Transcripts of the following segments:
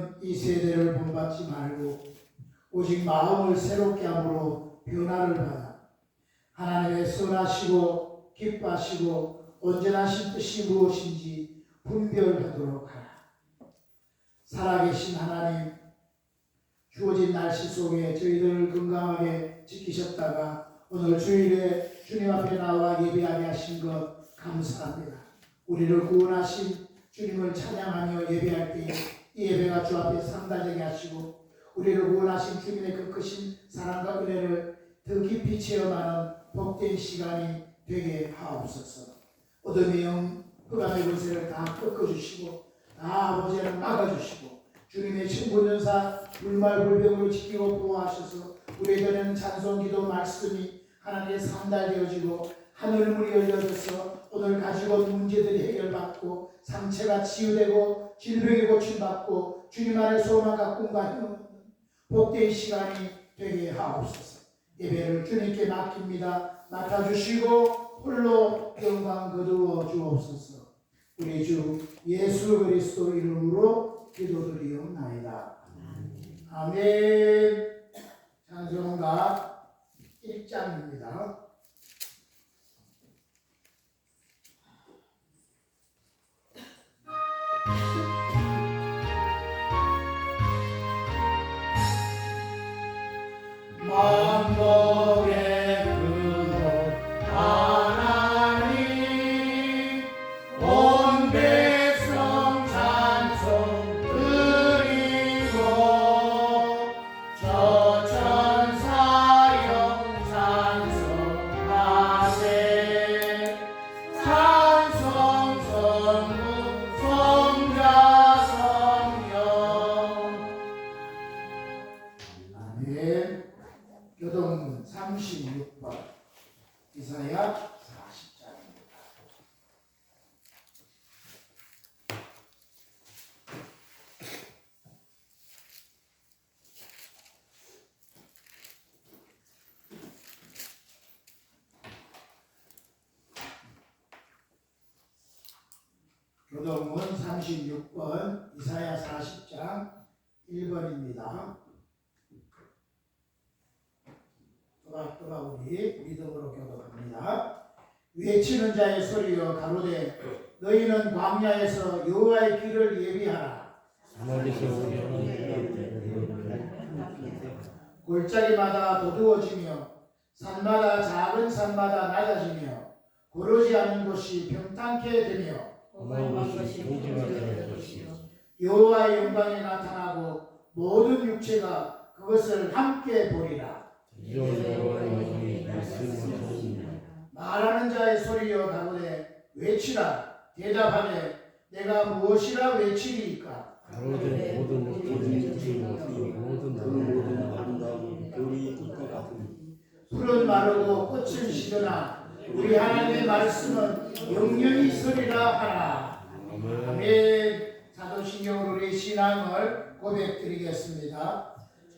우리는 이 세대를 본받지 말고 오직 마음을 새롭게 함으로 변화를 받아 하나님의 선하시고 기뻐하시고 온전하신 뜻이 무엇인지 분별하도록 하라. 살아계신 하나님, 주어진 날씨 속에 저희들을 건강하게 지키셨다가 오늘 주일에 주님 앞에 나와 예배하게 하신 것 감사합니다. 우리를 구원하신 주님을 찬양하며 예배할 때에 이 예배가 주 앞에 상달되게 하시고 우리를 구원하신 주님의 그 크신 사랑과 은혜를 더 깊이 체험하는 복된 시간이 되게 하옵소서. 어둠의 영, 흑암의 권세를 다 꺾어주시고 다 아버지를 막아주시고 주님의 천군연사 불말불병으로 지키고 보호하셔서 우리에게는 찬송, 기도, 말씀이 하나님의 상달되어지고 하늘문이 열려져서 오늘 가지고 온 문제들이 해결받고 상처가 치유되고 질병이 고침받고 주님 안에 소망 가꿈과 힘을 얻는 복된 시간이 되게 하옵소서. 예배를 주님께 맡깁니다. 맡아주시고 홀로 영광 거두어 주옵소서. 우리 주 예수 그리스도 이름으로 기도드리옵나이다. 아멘. 찬송가 1장입니다. 만복의 근원 하나님 온 백성 찬송 드리고 저 천사여 찬송하세 찬송 성부 성자 성령. 아멘. 교동문 36번 이사야 40장입니다. 교동문 36번 이사야 40장 1번입니다. 또라 우리 믿음으로 교독합니다. 외치는 자의 소리여 가로되 너희는 광야에서 여호와의 길을 예비하라. 골짜기마다 도두어지며 산마다 작은 산마다 낮아지며 고르지 않은 곳이 평탄케 되며 여호와의 영광이 나타나고 모든 육체가 그것을 함께 보리라. 말하는 자의 소리여 가로되 외치라. 대답하되 내가 무엇이라 외치리이까. 가로되 모든 아름다운 별이 빛과 같으니 풀은 마르고 꽃은 시드나 우리 하나님의 말씀은 영영이 서리라 하라. 아멘. 사도신경으로 우리 신앙을 고백드리겠습니다.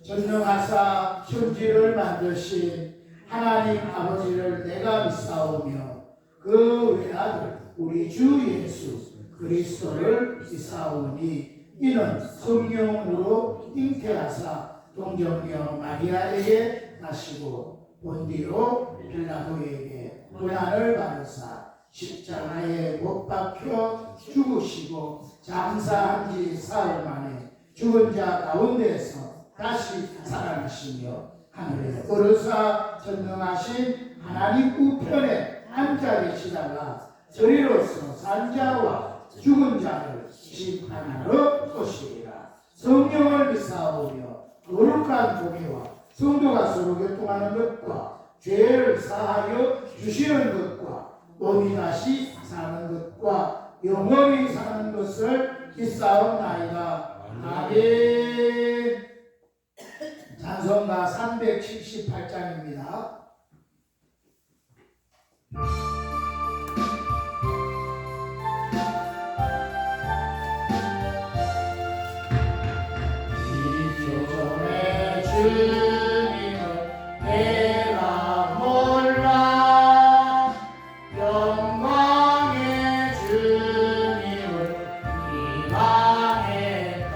전능하사 천지를 만드신 하나님 아버지를 내가 믿사오며 그 외아들 우리 주 예수 그리스도를 믿사오니 이는 성령으로 잉태하사 동정녀 마리아에게 나시고 본디오 빌라도에게 고난을 받으사 십자가에 못 박혀 죽으시고 장사한 지 사흘 만에 죽은 자 가운데서 다시 살아나시며 하늘에 오르사 전능하신 하나님 우편에 앉아 계시다가 저리로서 산자와 죽은 자를 심판하러 오시리라. 성령을 믿사오며 거룩한 공예와 성도가 서로 교통하는 것과 죄를 사하여 주시는 것과 몸이 다시 사는 것과 영원히 사는 것을 믿사옵나이다. 아멘. 찬송가 378장입니다. 기존의 주님을 내가 몰라 영광의 주님을 희망했다.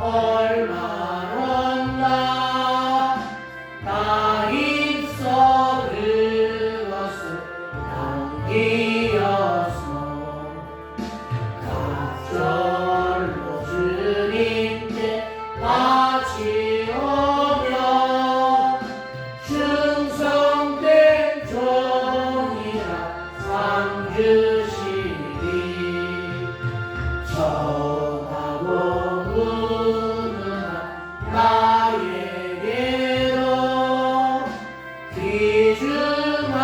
얼마나 나 입서 그것을 남기어서 각절로 주님께 바치오며 충성된 종이라 상 주시리 정하고 무능한 나에게로 귀중한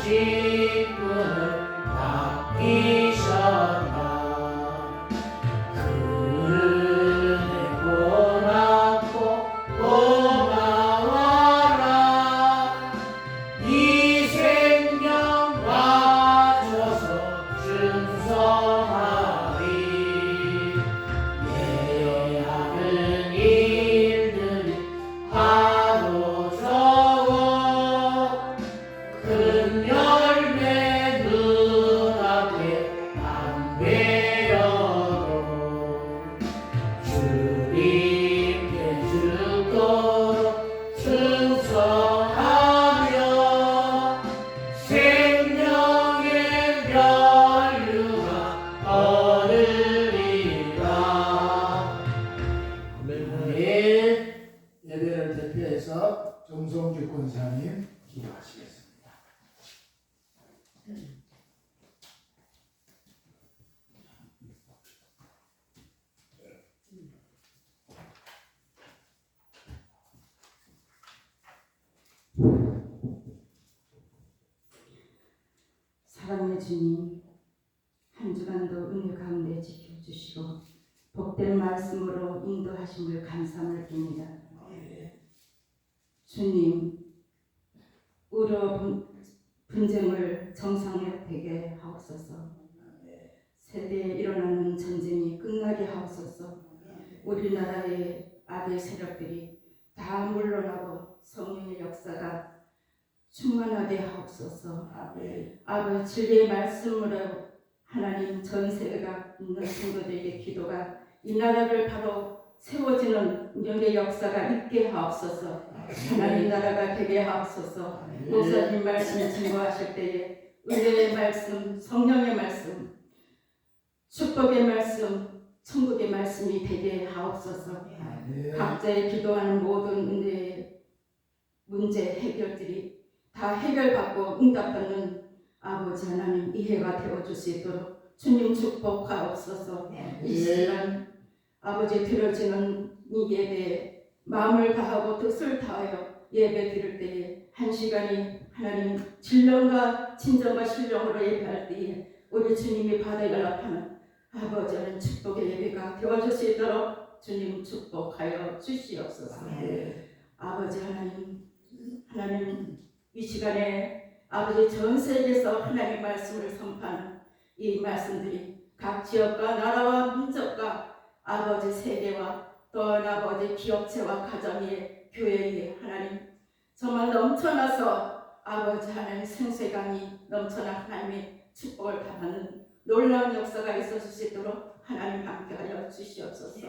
직분을 맡기셨다. 그 은혜 고맙고 고마워라. 이 생명 바쳐서 준성하리. 내 하는 일들이 하도 적어 큰 열매 눈앞에 안 배어도 주님께 죽도록 충성하며 생명의 면류가 얻으리라. 아멘. 네, 예배를 대표해서 정성주 권사님 기도하시겠습니다. 사랑의 주님, 한 주간도 은혜 가운데 지켜주시고 복된 말씀으로 인도하심을 감사함을 듭니다. 주님, 우러 분쟁을 정상화되게 하옵소서. 세대에 일어나는 전쟁이 끝나게 하옵소서. 우리나라의 악의 세력들이 다 물러나고 성령의 역사가 충만하게 하옵소서. 아버지 진리의 말씀으로 하나님 전 세계가 있는 성도들에게 기도가 이 나라를 바로 세워지는 명의 역사가 있게 하옵소서. 하나님 나라가 되게 하옵소서. 목사님 말씀 증거하실 때에 은혜의 말씀, 성령의 말씀, 축복의 말씀, 천국의 말씀이 되게 하옵소서. 각자의 기도하는 모든 은혜의 문제 해결들이 다 해결받고 응답받는 아버지 하나님 이해가 되어줄 수 있도록 주님 축복하옵소서. 이 시간 아버지 드려지는 이 예배에 마음을 다하고 뜻을 다하여 예배 드릴 때에 한 시간이 하나님 진령과 진정과 신령으로 예배할 때에 우리 주님이 바다에 연락하는 아버지 하나님 축복의 예배가 되어줄 수 있도록 주님 축복하여 주시옵소서. 아버지 하나님 이 시간에 아버지 전 세계에서 하나님의 말씀을 선포하는 이 말씀들이 각 지역과 나라와 민족과 아버지 세계와 또한 아버지 기업체와 가정의 교회에 하나님 정말 넘쳐나서 아버지 하나님 생수강이 넘쳐나 하나님의 축복을 받는 놀라운 역사가 있어질 수 있도록 하나님 함께하여 주시옵소서.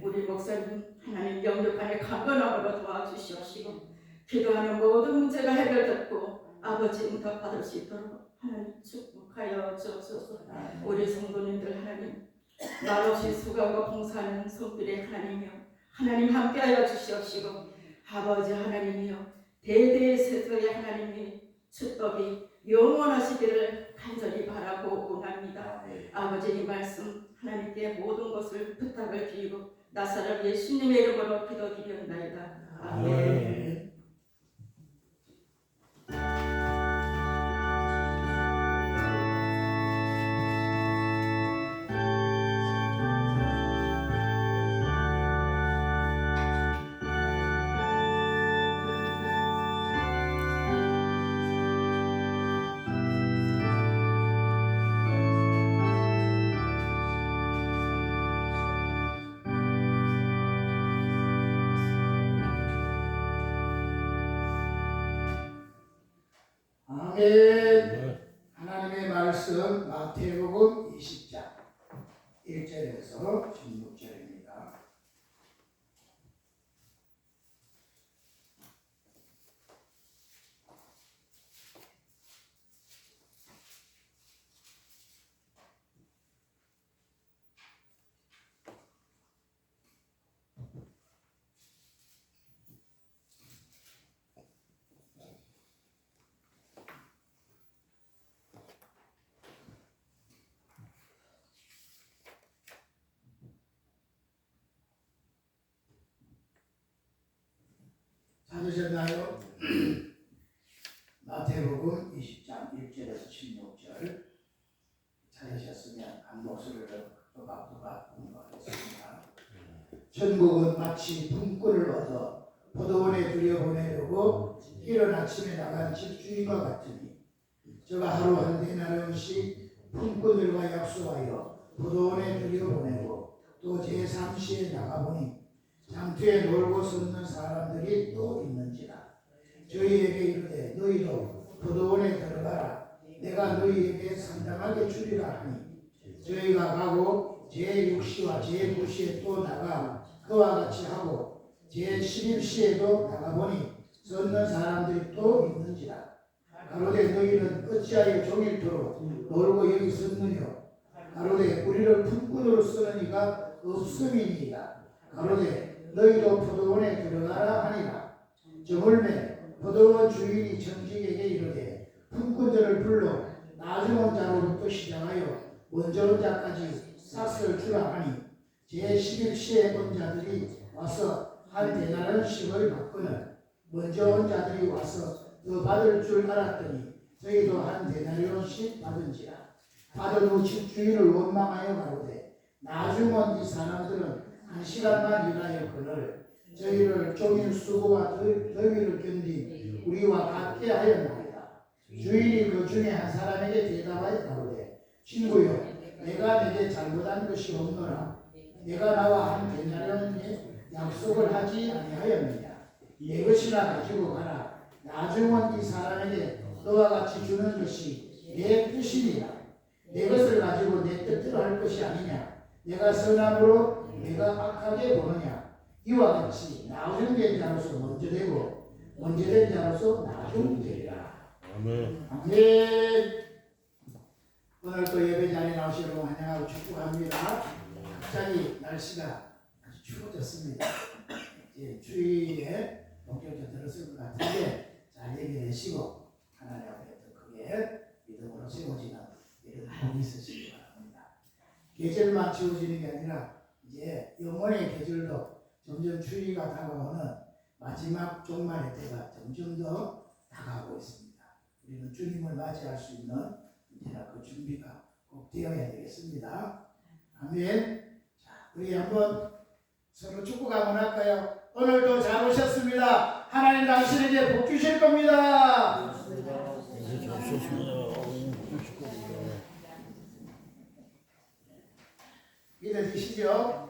우리 목사님 하나님 영육간의 강건함으로 도와주시옵시고 기도하는 모든 문제가 해결됐고 아버지 응답받을 수 있도록 하나님 축복하여 주옵소서. 우리 성도님들 하나님 말없이 수고하고 봉사하는 손길의 하나님이여 하나님 함께하여 주시옵시고 아버지 하나님이여 대대의 세상의 하나님이 축복이 영원하시기를 간절히 바라고 원합니다. 아버지 이 말씀 하나님께 모든 것을 부탁을 드리고 나사렛 예수님의 이름으로 기도드리옵나이다. 아멘. 아멘. 하나님의 말씀 마태복음 20장 1절에서 16절입니다. 찾으셨나요? 마태복음 20장 1절에서 16절 찾으셨으면 한 목소리로 또박또박 공부하겠습니다. 천국은 마치 품꾼을 얻어 포도원에 들여보내려고 이른 아침에 나간 집주인과 같으니 저가 하루 한 데나리온씩 품꾼들과 약속하여 포도원에 들여보내고 또 제3시에 나가보니 장터에 놀고 섰는 사람들이 또 있는지라. 저희에게 이르되 너희도 포도원에 들어가라. 내가 너희에게 상당하게 주리라 하니 저희가 가고 제6시와 제9시에 또 나가 그와 같이 하고 제11시에도 나가보니 섰는 사람들이 또 있는지라. 가로되 너희는 어찌하여 종일토록 놀고 여기 섰느뇨. 가로되 우리를 품꾼으로 쓰는 이가 없음이니이다. 가로되 너희도 포도원에 들어가라 하니라. 저물매 포도원 주인이 청직에게 이르되 품꾼들을 불러 나중 온 자로부터 시작하여 먼저 온 자까지 싹을 주라 하니 제11시에 온 자들이 와서 한 데나리온씩을 받거늘 먼저 온 자들이 와서 더 받을 줄 알았더니 저희도 한 데나리온씩 받은지라. 받은 후 집주인을 원망하여 가로되 나중 온 이 사람들은 한 시간만 일하여 그를 저희를 종일 수고와 더위를 견딘 우리와 같게 하였나이다. 주인이 그 중에 한 사람에게 대답하여 가로되 친구여 내가 내게 잘못한 것이 없노라. 내가 나와 한 데나리온에 약속을 하지 아니하였느냐. 내 것이나 가지고 가라. 나중 온 이 사람에게 너와 같이 주는 것이 내 뜻이니라. 내 것을 가지고 내 뜻대로 할 것이 아니냐. 내가 선함으로 내가 악하게 보느냐. 이와 같이 나중 된 자로서 먼저 되고 먼저 된 자로서 나중 되리라. 아멘. 아멘. 오늘 또 예배 자리에 나오시려고 환영하고 축복합니다. 갑자기 날씨가 아주 추워졌습니다. 이제 추위에 본격적으로 들었을 것 같은데 잘 예배되시고 하나님 앞에 더 크게 믿음으로 세워지는 이런 복이 있으시기 바랍니다. 계절만 채워지는 게 아니라 이제 영혼의 계절도 점점 추위가 다가오는 마지막 종말의 때가 점점 더 다가오고 있습니다. 우리는 주님을 맞이할 수 있는 언제나 그 준비가 꼭 되어야 되겠습니다. 아멘. 자, 우리 한번 서로 축복 한번 할까요? 오늘도 잘 오셨습니다. 하나님 당신에게 복 주실 겁니다. 믿어지시죠?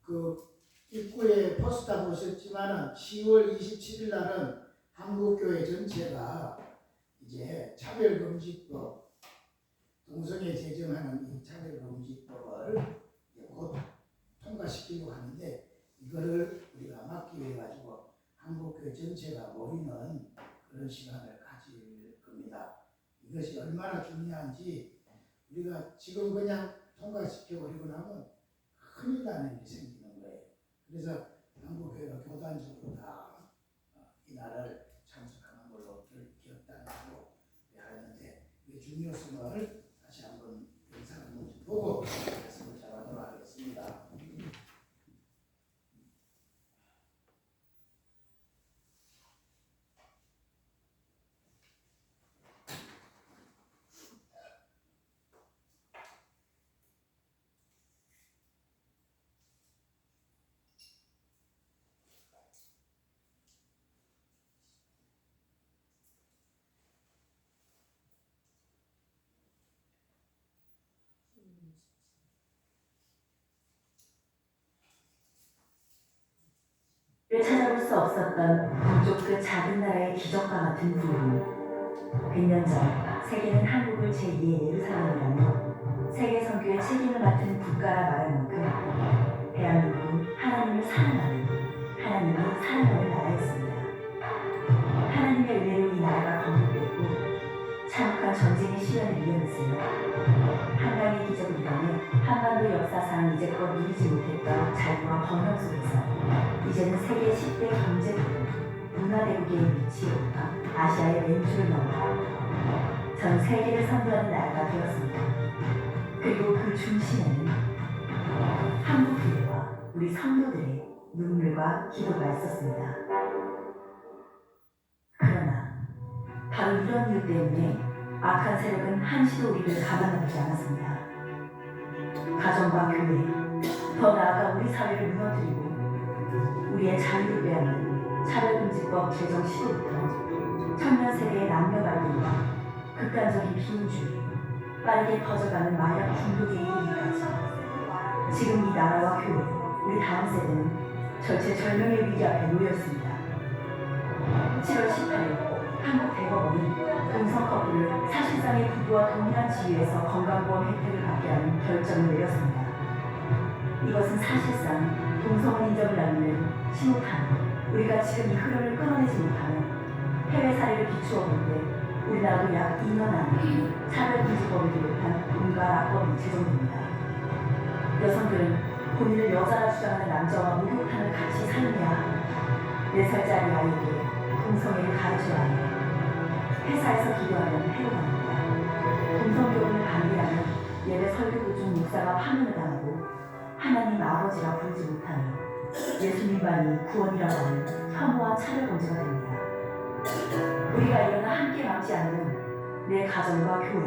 그 입구에 포스터 보셨지만은 10월 27일 날은 한국교회 전체가 이제 차별금지법, 동성애 제정하는 이 차별금지법을 곧 통과시키려고 하는데 이거를 우리가 막기 위해 가지고 한국교회 전체가 모이는 그런 시간을 가질 겁니다. 이것이 얼마나 중요한지 우리가 지금 그냥 통과시켜버리고 나면 큰일 나는 일이 생기는 거예요. 그래서 한국교회가 교단적으로 다 이 날을 참석하는 걸로 결단하고 하는데 이 중요성을 다시 한번 영상을 먼저 보고 말씀을 잘하도록 하겠습니다. 찾아볼 수 없었던 동쪽 그 작은 나라의 기적과 같은 부흥. 100년 전 세계는 한국을 제2의 예루살렘이라며 세계 선교의 책임을 맡은 국가라 말할 만큼 대한민국은 하나님을 사랑하는, 하나님이 사랑하는 나라였습니다. 하나님의 은혜로 이 나라가 건국됐고 참혹한 전쟁의 시련을 이겨냈으며 한강의 기적을 일어내 한반도 역사상 이제껏 누리지 못했던 자유와 번영 속에서 이제는 세계 10대 경제대국, 문화대국의 위치에 올라 아시아의 왼쪽을 넘어 전 세계를 선도하는 나라가 되었습니다. 그리고 그 중심에는 한국교회와 우리 성도들의 눈물과 기도가 있었습니다. 그러나 바로 이런 이유 때문에 악한 세력은 한시도 우리를 가만두지 않았습니다. 가정과 교회, 더 나아가 우리 사회를 무너뜨리고 우리의 자유를 빼앗는 차별금지법 제정 시도부터 청년 세대의 남녀 갈등과 극단적인 비인주의, 빠르게 퍼져가는 마약 중독에 이르기까지 지금 이 나라와 교회, 우리 다음 세대는 절체절명의 위기 앞에 놓였습니다. 7월 18일 한국 대법원은 동성 커플을 사실상의 부부와 동일한 지위에서 건강보험 혜택을 받게 하는 결정을 내렸습니다. 이것은 사실상 동성혼 인정을 나누는 신호탄, 우리가 지금 이 흐름을 끊어내지 못하면 해외 사례를 비추어 볼 때 우리나라도 약 2년 안에 차별금지법을 비롯한 온갖 악법이 제정됩니다. 여성들은 본인을 여자라 주장하는 남자와 목욕탕을 같이 사용해야 하고 4살짜리 아이에게 동성애를 가르쳐야 하며 회사에서 기도하면 해고당합니다. 동성교훈을 반대하면 예배 설교 중 목사가 파면을 당하고 하나님 아버지라 부르지 못하며 예수님만이 구원이라고 하는 혐오와 차별범죄가 됩니다. 우리가 일어나 함께 막지 않으면 내 가정과 교회,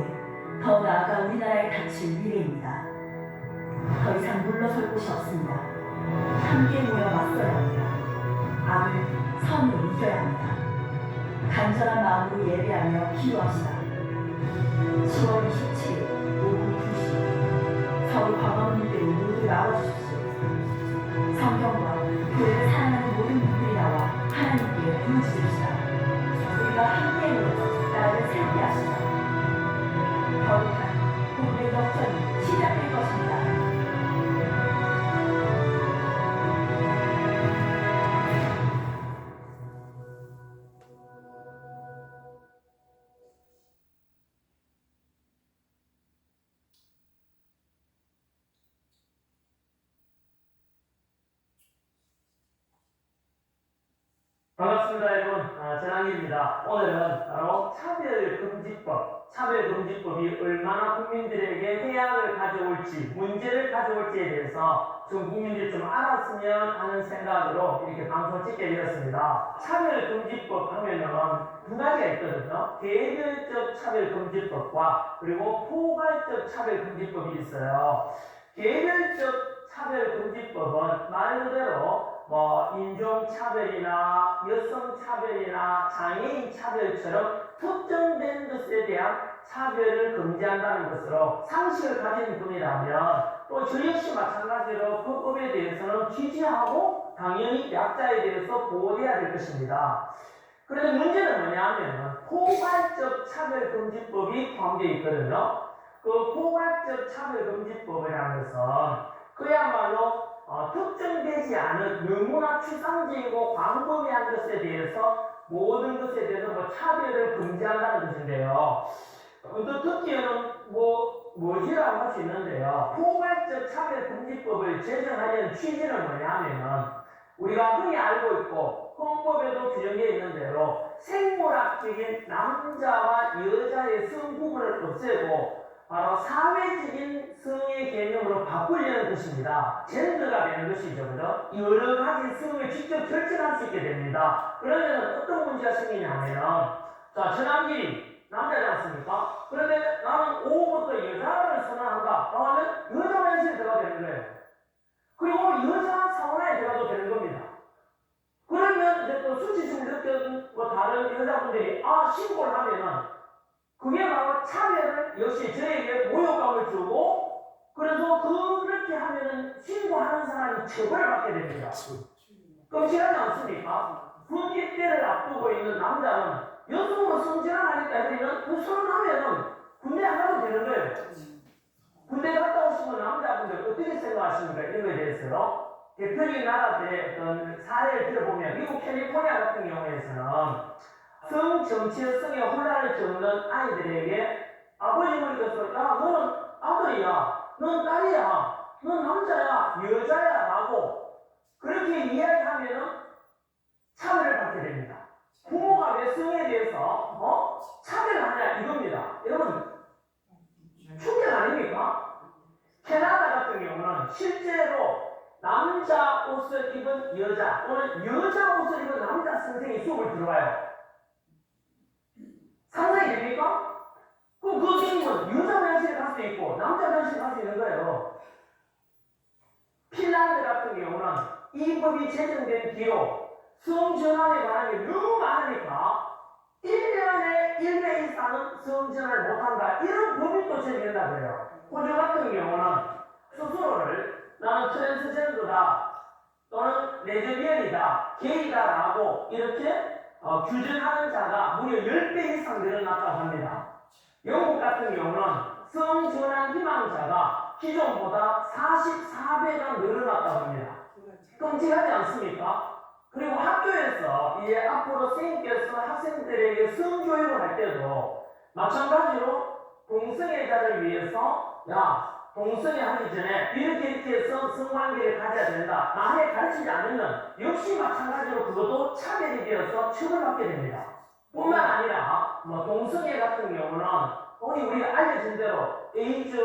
더 나아가 우리나라에 닥칠 미래입니다. 더 이상 물러설 곳이 없습니다. 함께 모여 맞서야 합니다. 악을 선으로 이겨야 합니다. 간절한 마음으로 예배하며 기도합시다. 10월 27일 오후 2시 서울 광화문대로 모두 나와주십시오. 성경과 교회를 사랑하는 모든 분들이 나와 하나님께 부르짖읍시다. 우리가 함께 모여 나라를 세우게 하시다. 거룩한 복음의 역전이 시작될 것입니다. 반갑습니다, 여러분. 전학입니다. 오늘은 바로 차별금지법이 얼마나 국민들에게 해악을 가져올지, 문제를 가져올지에 대해서 좀 국민들이 좀 알았으면 하는 생각으로 이렇게 방송을 찍게 되었습니다. 차별금지법 하면은 두 가지가 있거든요. 개별적 차별금지법과 그리고 포괄적 차별금지법이 있어요. 개별적 차별금지법은 말 그대로 인종차별이나 여성차별이나 장애인 차별처럼 특정된 것에 대한 차별을 금지한다는 것으로 상식을 가진 분이라면 또 저 역시 마찬가지로 그 법에 대해서는 지지하고 당연히 약자에 대해서 보호해야 될 것입니다. 그런데 문제는 뭐냐면 포괄적 차별금지법이 포함되어 있거든요. 그 포괄적 차별금지법이라는 것은 그야말로 특정되지 않은 너무나 추상적이고 광범위한 것에 대해서 모든 것에 대해서 차별을 금지한다는 것인데요. 또 듣기에는 뭐지라고 할 수 있는데요. 포괄적 차별금지법을 제정하려는 취지는 뭐냐면은 우리가 흔히 알고 있고 헌법에도 규정되어 있는 대로 생물학적인 남자와 여자의 성 구분을 없애고 바로 사회적인 성의 개념으로 바꾸려는 것입니다. 젠더가 되는 것이죠. 그죠? 여러 가지 성을 직접 결정할 수 있게 됩니다. 그러면 어떤 문제가 생기냐면, 전환길이 남자지 않습니까? 그런데 나는 오후부터 여자를 선언한다. 하면 여자 원실에 들어가야 되는 거예요. 그리고 여자 사원에 들어가도 되는 겁니다. 그러면 이제 또 수치심을 느꼈던 다른 여자분들이 신고를 하면은 그게 바로 차별을 역시 저에게 모욕감을 주고 그래서 그렇게 하면은 신고하는 사람이 처벌을 받게 됩니다. 끔찍하지 않습니까? 군기 때를 앞두고 있는 남자는 여성으로 성질환하니까 해리는 그 선언하면은 군대 안 가도 되는 거예요. 군대 갔다 오시면 남자분들 어떻게 생각하십니까? 이런 거에 대해서요. 대표적인 나라들의 어떤 사례를 들어보면 미국 캘리포니아 같은 경우에서는 성 정체성의 혼란을 겪는 아이들에게 아버지분께서 너는 아들이야, 넌 딸이야, 넌 남자야, 여자야 라고 그렇게 이야기하면은 차별을 받게 됩니다. 부모가 왜 성에 대해서 차별을 하냐 이겁니다. 여러분 충격 아닙니까? 캐나다 같은 경우는 실제로 남자 옷을 입은 여자 또는 여자 옷을 입은 남자 선생이 수업을 들어와요. 상상이 됩니까? 그럼 그 선생님은 여자 화장실에 갈 수 있고 남자 화장실에 갈 수 있는 거예요. 핀란드 같은 경우는 이 법이 제정된 뒤로 성전환에 관한 게 너무 많으니까 1년에 1회 이상은 성전환을 못한다. 이런 법이 또 제정된다 그래요. 호주 같은 경우는 스스로를 나는 트랜스젠더다 또는 레즈비언이다, 게이다라고 이렇게 규정하는 자가 무려 10배 이상 늘어났다고 합니다. 영국 같은 경우는 성전환 희망자가 기존보다 44배가 늘어났다고 합니다. 끔찍하지 않습니까? 그리고 학교에서 이제 앞으로 선생님께서 학생들에게 성교육을 할 때도 마찬가지로 동성애자를 위해서 동성애 하기 전에 이렇게 해서 성관계를 가져야 된다. 만약에 가르치지 않으면 역시 마찬가지로 그것도 차별이 되어서 처벌받게 됩니다. 뿐만 아니라 동성애 같은 경우는 우리가 알려진 대로 에이즈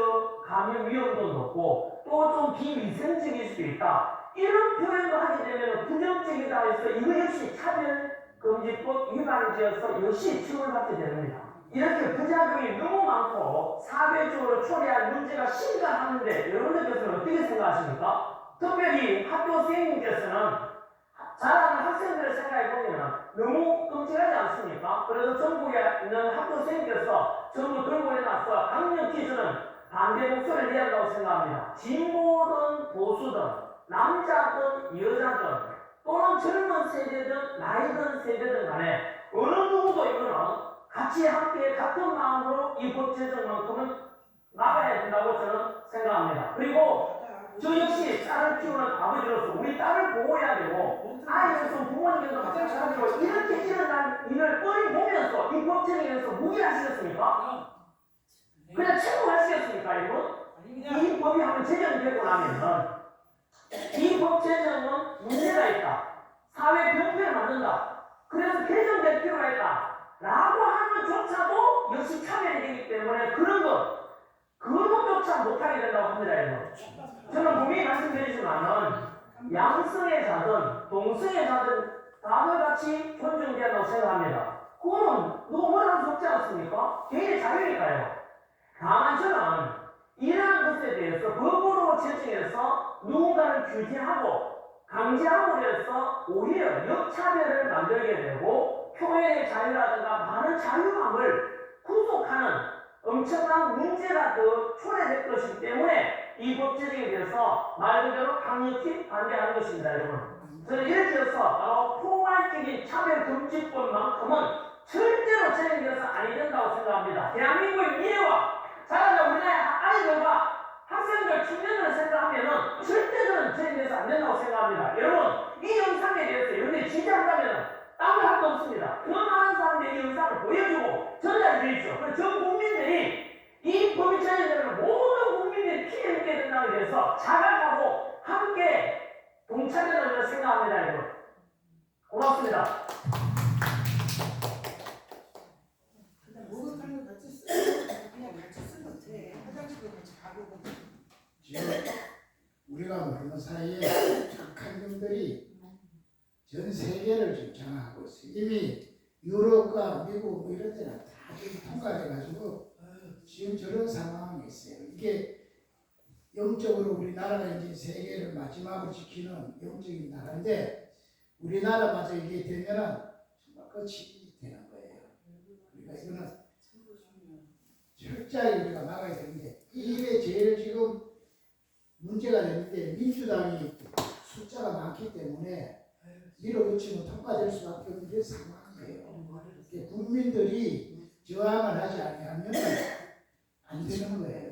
감염 위험도 높고 또 좀 비위생적일 수도 있다. 이런 표현도 하게 되면 부정적이다 해서 이거 역시 차별금지법 위반지어서 역시 처벌받게 됩니다. 이렇게 부작용이 너무 많고 사회적으로 초래할 문제가 심각한데 여러분들께서는 어떻게 생각하십니까? 특별히 학교 선생님께서는 자라는 학생들을 생각해 보면 너무 끔찍하지 않습니까? 그래서 전국에 있는 학교 선생님께서 전부 들고 일어나서 강력히 저는 반대 목소리를 내야 한다고 생각합니다. 진보든 보수든 남자든 여자든 또는 젊은 세대든 나이든 세대든 간에 어느 누구도 이거는 같이 함께 같은 마음으로 이 법 제정만큼은 막아야 된다고 저는 생각합니다. 그리고 저 역시 딸을 키우는 아버지로서 우리 딸을 보호해야 되고 아이로서 부모님께서 마찬가지로 이렇게 일어난 일을 뻔히 보면서 이 법 제정에서 무기하시겠습니까? 그냥 채무하시겠습니까 이분? 이 법이 한번 제정되고 나면은 이 법 제정은 문제가 있다. 사회 병폐를 만든다. 그래서 개정될 필요가 있다. 라고 하는 조차도 역시 차별이 되기 때문에 그것조차 못하게 된다고 합니다. 이거. 저는 분명히 말씀드리지만은 양성애자든 동성애자든 다들 같이 존중돼야 한다고 생각합니다. 그거는 누구 뭐라고 적지 않습니까? 개인의 자유니까요. 다만 저는 이러한 것에 대해서 법으로 제정해서 누군가를 규제하고 강제함으로 해서 오히려 역차별을 만들게 되고 표현의 자유라든가 많은 자유함을 구속하는 엄청난 문제가 더 초래될 것이기 때문에 이 법 제정에 대해서 말 그대로 강력히 반대하는 것입니다, 여러분. 저는 이렇게 해서 바로 포괄적인 차별금지법만큼은 절대로 제정돼서 아니 된다고 생각합니다. 대한민국의 미래와 자라는 우리나라의 아이들과 학생들, 청년들을 생각하면은 절대로 제정돼서 안 된다고 생각합니다. 여러분, 이 영상에 대해서 여러분들이 지지한다면 딴 거 할 거 없습니다. 더 많은 사람들이 이 영상을 보여주고 전달해 주십시오. 그리고 전 국민들이 이 법이 제정되면 모든 국민들이 피해 입게 된다고 해서 자각하고 함께 동참해야 생각합니다, 여러분. 고맙습니다. 목욕하는 거 같이 쓰고 그냥 같이 쓰면 돼. 화장실도 같이 가고. 지금 우리가 모르는 사이에 착한 놈들이 전 세계를 지금 장악하고 있어요. 이미 유럽과 미국 뭐 이런 데는 다 지금 통과해가지고 지금 저런 상황이 있어요. 이게 영적으로 우리나라가 이제 세계를 마지막으로 지키는 영적인 나라인데 우리나라마저 이게 되면은 정말 끝이 되는 거예요. 그러니까 이거는 철저히 우리가 막아야 되는데 이게 제일 지금 문제가 되는데 민주당이 숫자가 많기 때문에 밀어붙이면 통과될 수밖에 없는 상황이에요. 국민들이 저항을 하지 않으면 안 되는 거예요.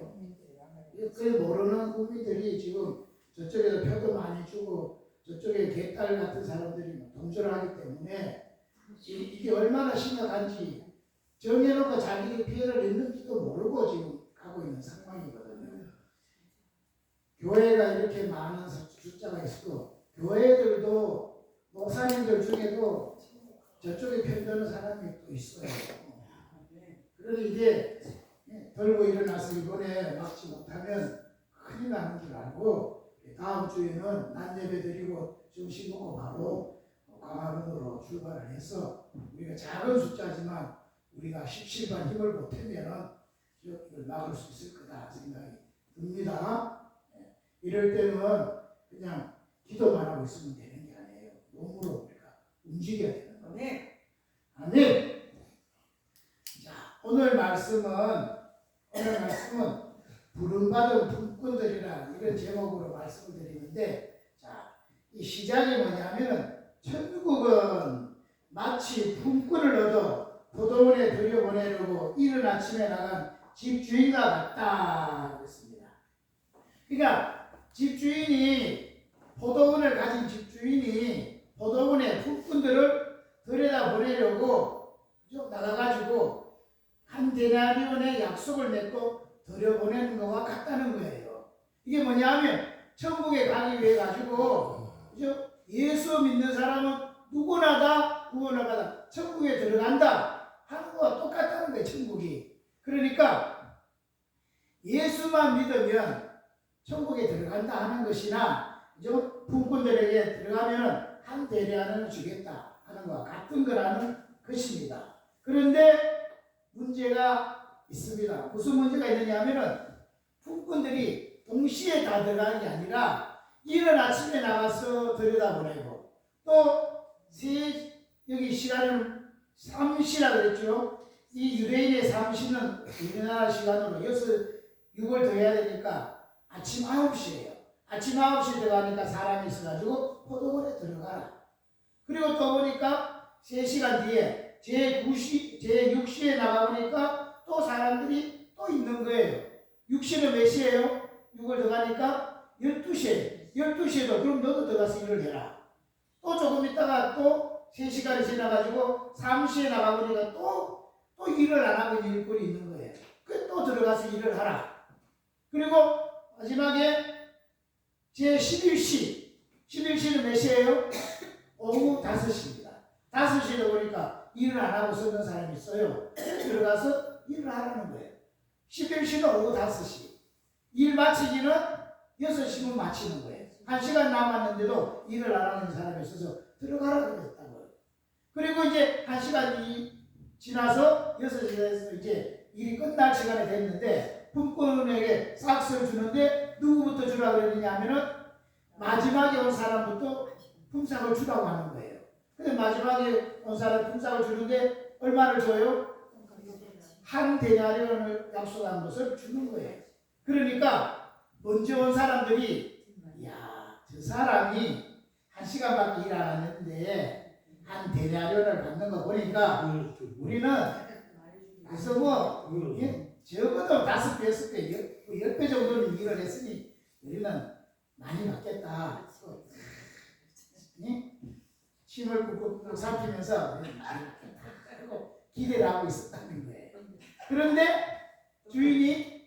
그걸 모르는 국민들이 지금 저쪽에서 표도 많이 주고 저쪽에 개딸 같은 사람들이 동조를 하기 때문에 이게 얼마나 심각한지 정해놓고 자기 피해를 입는지도 모르고 지금 가고 있는 상황이거든요. 교회가 이렇게 많은 숫자가 있고 교회들도 목사님들 중에도 저쪽에 편드는 사람이 또 있어요. 그래서 이제 들고 일어나서 이번에 막지 못하면 큰일 나는 줄 알고 다음 주에는 낮 예배 드리고 점심 먹고 바로 광화문으로 출발을 해서 우리가 작은 숫자지만 우리가 17반 힘을 보태면은 이걸 막을 수 있을 거다 생각이 듭니다. 이럴 때는 그냥 기도만 하고 있으면 되는 게 아니에요. 몸으로 우리가 움직여야 되는 거예요. 네. 아멘. 자, 오늘 말씀은 부름받은 품꾼들이라 이런 제목으로 말씀을 드리는데, 자, 이 시작이 뭐냐면은 천국은 마치 품꾼을 얻어 포도원에 들여보내려고 이른 아침에 나간 집주인과 같다 그랬습니다. 그러니까 포도원을 가진 집주인이 포도원에 품꾼들을 들여다보내려고 나가가지고 한 데나리온의 약속을 맺고 들여보내는 것과 같다는 거예요. 이게 뭐냐면 천국에 가기 위해 가지고 예수 믿는 사람은 누구나 다 구원받아 천국에 들어간다 하는 것과 똑같다는 거예요. 천국이. 그러니까 예수만 믿으면 천국에 들어간다 하는 것이나 품꾼들에게 들어가면 한 대리안을 주겠다 하는 것과 같은 거라는 것입니다. 그런데 문제가 있습니다. 무슨 문제가 있느냐 하면은 품꾼들이 동시에 다 들어가는 게 아니라 이른 아침에 나가서 들여다보내고 또 여기 시간은 3시라 그랬죠. 이 유대인의 3시는 우리나라 시간으로 6을 더해야 되니까 아침 9시예요. 아침 9시에 들어가니까 사람이 있어가지고 포도원에 들어가라. 그리고 또 보니까 3시간 뒤에 제6시에 나가보니까 또 사람들이 또 있는 거예요. 6시는 몇 시예요? 6을 더가니까 12시에 12시에도 그럼 너도 들어가서 일을 해라. 또 조금 있다가 또 3시간이 지나가지고 3시에 나가보니까 또 일을 안 하고 일꾼이 있는 거예요. 또 들어가서 일을 하라. 그리고 마지막에 제11시는 몇 시예요? 오후 5시입니다. 5시에 보니까 일을 안 하고 서는 사람이 있어요. 들어가서 일을 하라는 거예요. 11시는 오후 5시. 일 마치기는 6시면 마치는 거예요. 1시간 남았는데도 일을 안 하는 사람이 있어서 들어가라고 그랬다고요. 그리고 이제 1시간이 지나서 6시에서 이제 일이 끝날 시간이 됐는데 품꾼에게 싹스를 주는데 누구부터 주라고 그랬느냐 하면은 마지막에 온 사람부터 품삯을 주라고 하는 거예요. 근데 마지막에 온 사람 품삯을 주는데 얼마를 줘요? 한 데나리온을 약속한 것을 주는 거예요. 그러니까 먼저 온 사람들이 저 사람이 1시간밖에 일 안 했는데 한 데나리온을 받는 거 보니까 우리는 그래서 적어도 5배, 6배, 10배 정도는 일을 했으니 우리는 많이 받겠다. 침을 꾹꾹 삼키면서 기대를 하고 있었다는 거예요. 그런데 주인이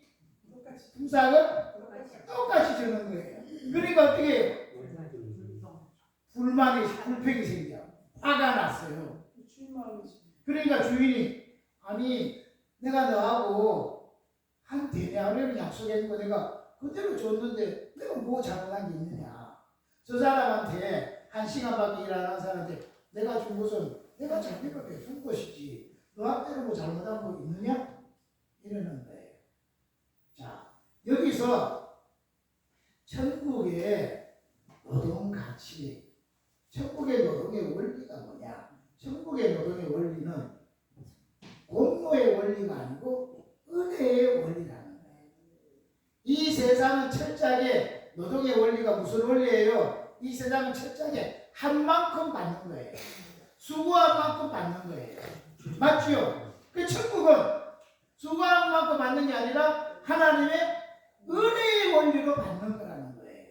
품삯을 똑같이 주는 거예요. 그러니까 어떻게 해요? 불평이 생겨. 화가 났어요. 그러니까 주인이 아니 내가 너하고 한 데나리온을 약속했는 거 내가 그대로 줬는데 내가 뭐 잘못한 게 있느냐. 저 사람한테 1시간밖에 일 안 한 사람한테 내가 준 것은 내가 자기밖에 준 것이지 너한테는 뭐 잘못한 거 있느냐? 이러는 거예요. 자, 여기서 천국의 노동 가치, 천국의 노동의 원리가 뭐냐? 천국의 노동의 원리는 공로의 원리가 아니고 은혜의 원리라는 거예요. 이 세상은 철저하게 노동의 원리가 무슨 원리예요? 이 세상은 철저하게 한 만큼 받는 거예요. 수고한 만큼 받는 거예요. 맞죠? 그 천국은 수고한 만큼 받는 게 아니라 하나님의 은혜의 원리로 받는 거라는 거예요.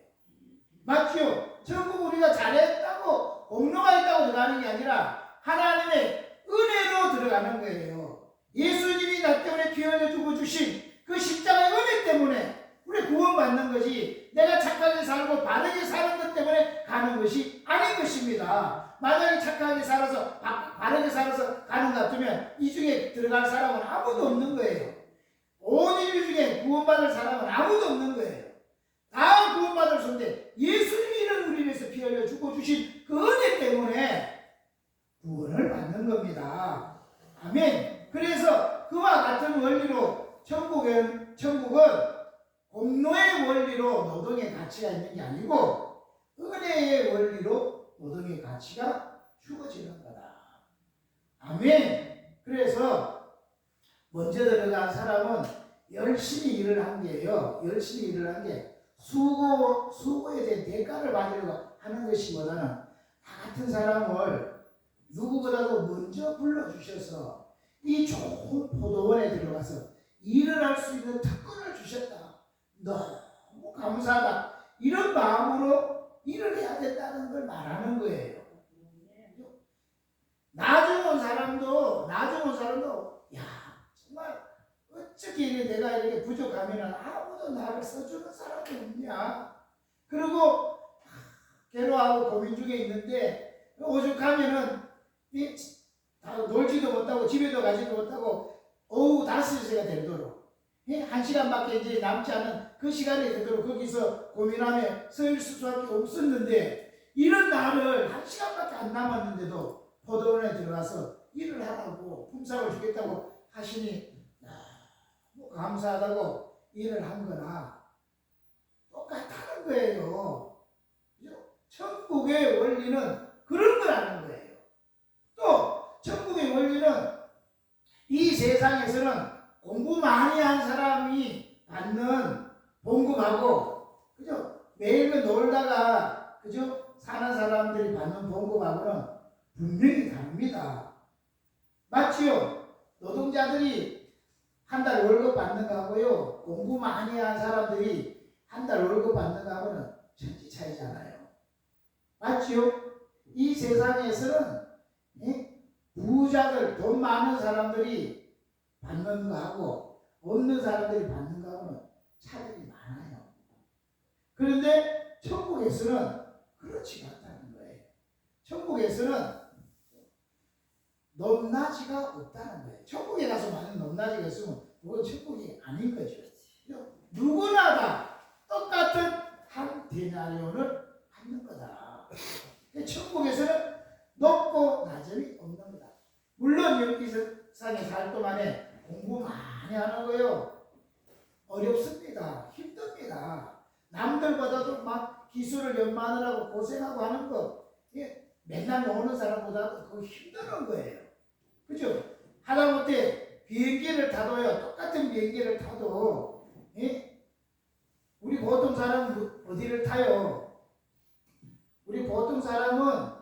맞죠? 천국 우리가 잘했다고 공로가 있다고 들어가는 게 아니라 하나님의 은혜로 들어가는 거예요. 예수님이 나 때문에 피 흘려 죽어주신 그 십자가의 은혜 때문에 우리 구원받는 거지 내가 착하게 살고 바르게 사는 것 때문에 가는 것이 아닌 것입니다. 만약에 착하게 살아서 바르게 살아서 가는 것 같으면 이 중에 들어갈 사람은 아무도 없는 거예요. 온 인류 중에 구원받을 사람은 아무도 없는 거예요. 다 구원받을 수인데 겁니다. 아멘. 그래서 그와 같은 원리로 천국은 공로의 원리로 노동의 가치가 있는 게 아니고 은혜의 원리로 노동의 가치가 주어지는 거다. 아멘. 그래서 먼저 들어간 사람은 열심히 일을 한 게요. 열심히 일을 한 게 수고에 대한 대가를 받으려고 하는 것이보다는 나 같은 사람을 누구보다도 먼저 불러주셔서 이 좋은 포도원에 들어가서 일을 할 수 있는 특권을 주셨다. 너무 감사하다. 이런 마음으로 일을 해야 된다는 걸 말하는 거예요. 나중 온 사람도 야 정말 어떻게 내가 이렇게 부족하면 아무도 나를 써주는 사람이 없냐. 그리고 괴로워하고 고민 중에 있는데 오죽하면은 놀지도 못하고 집에도 가지도 못하고 오후 5시가 되도록 1시간밖에 이제 남지 않은 그 시간이 되도록 거기서 고민하며 서 있을 수밖에 없었는데 이런 날을 1시간밖에 안 남았는데도 포도원에 들어가서 일을 하라고 품삯을 주겠다고 하시니 너무 감사하다고 일을 한 거나 똑같다는 거예요. 천국의 원리는 그런 거라는 거예요. 또 천국의 원리는 이 세상에서는 공부 많이 한 사람이 받는 봉급하고 그죠? 매일 놀다가 그죠? 사는 사람들이 받는 봉급하고는 분명히 다릅니다. 맞지요? 노동자들이 한 달 월급 받는 거하고요, 공부 많이 한 사람들이 한 달 월급 받는 거하고는 천지 차이잖아요. 맞지요? 이 세상에서는 부자들, 돈 많은 사람들이 받는 거하고 없는 사람들이 받는 거하고는 차이가 많아요. 그런데 천국에서는 그렇지 않다는 거예요. 천국에서는 높낮이가 없다는 거예요. 천국에 가서 만약 높낮이가 있으면 그건 천국이 아닌 거죠. 누구나 다 똑같은 한 데나리온을 받는 거다. 천국에서는 높고 낮음이 없는 거다. 물론 여기 세상에 살 동안에 공부 많이 하는 거요. 어렵습니다. 힘듭니다. 남들보다도 막 기술을 연마하느라고 고생하고 하는 거, 맨날 오는 사람보다도 더 힘든 거예요. 그죠? 하다못해 비행기를 타도요, 똑같은 비행기를 타도, 우리 보통 사람은 어디를 타요? 우리 보통 사람은,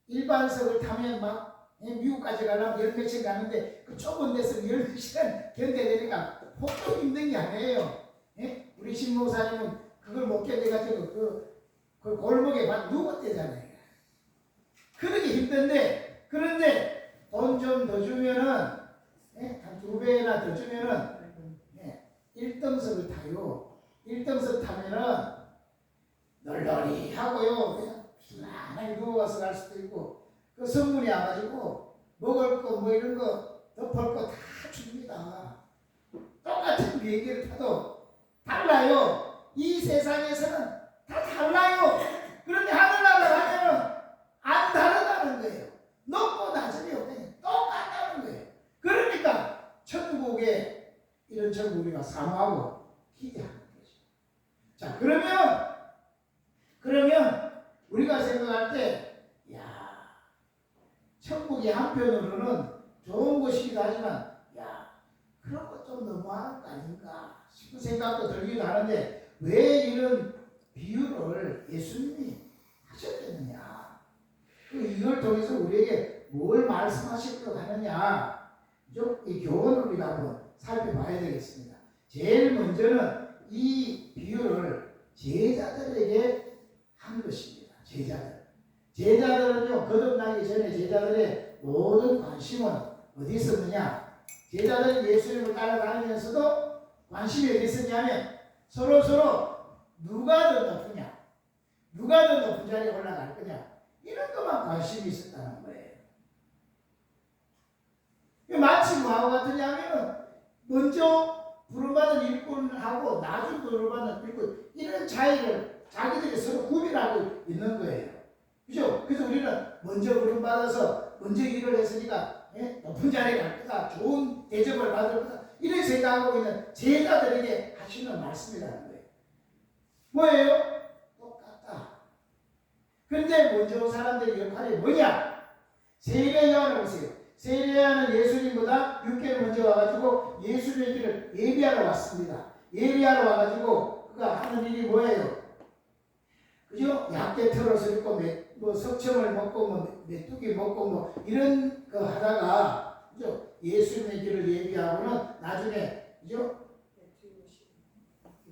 일반석을 타면 막, 미국까지 가려면 10몇 시간 가는데, 그 좁은 데서 10시간 견뎌내니까 폭도 힘든 게 아니에요. 우리 신목사님은 그걸 못 견뎌가지고, 그 골목에 막 누웠대잖아요. 그러기 힘든데, 그런데 돈 좀 더 주면은, 한 2배나 더 주면은, 1등석을 타요. 1등석 타면은, 널널히 하고요. 그냥 편안하게 누워서 갈 수도 있고, 그 성분이 와가지고, 먹을 거, 뭐 이런 거, 덮을 거 다 줍니다. 똑같은 비행기를 타도 달라요. 이 세상에서는 다 달라요. 그런데 하늘나라 가면은 안 다르다는 거예요. 높고 낮음이 없다니 똑같다는 거예요. 그러니까 천국에 이런 천국 우리가 사모하고 기대하는 거죠. 자, 그러면 우리가 생각할 때, 야, 천국이 한편으로는 좋은 곳이기도 하지만, 야, 그런 것 좀 너무한 거 아닌가 싶은 생각도 들기도 하는데, 왜 이런 비유를 예수님이 하셨겠느냐? 이걸 통해서 우리에게 뭘 말씀하시려고 하느냐? 이 교훈을 우리가 한번 살펴봐야 되겠습니다. 제일 먼저는 이 비유를 제자들에게 한 것입니다. 제자들은요, 거듭나기 전에 제자들의 모든 관심은 어디 있었느냐? 제자들은 예수님을 따라다니면서도 관심이 어디 있었냐면 서로 누가 더 높으냐, 누가 더 높은 자리에 올라갈 거냐, 이런 것만 관심이 있었다는 거예요. 마치 뭐하고 같으냐면은 먼저 부름받은 일꾼하고 나중 부름받은 일꾼, 이런 차이를 자기들이 서로 구별하고 있는 거예요. 그죠? 그래서 우리는 먼저 부름받아서 먼저 일을 했으니까 높은 자리에 갈 거다. 좋은 대접을 받을 거다. 이런 생각하고 있는 제자들에게 하시는 말씀이라는 거예요. 뭐예요? 똑같다. 그런데 먼저 온 사람들의 역할이 뭐냐? 세례 요한을 보세요. 세례 요한은 예수님보다 6개월 먼저 와가지고 예수님의 길을 예비하러 왔습니다. 예비하러 와가지고 그가 하는 일이 뭐예요? 그죠? 약대 털옷을 입고 뭐 석청을 먹고 뭐 메뚜기 먹고 뭐 이런 거 하다가 그죠? 예수님의 길을 예비하고는 나중에 그죠?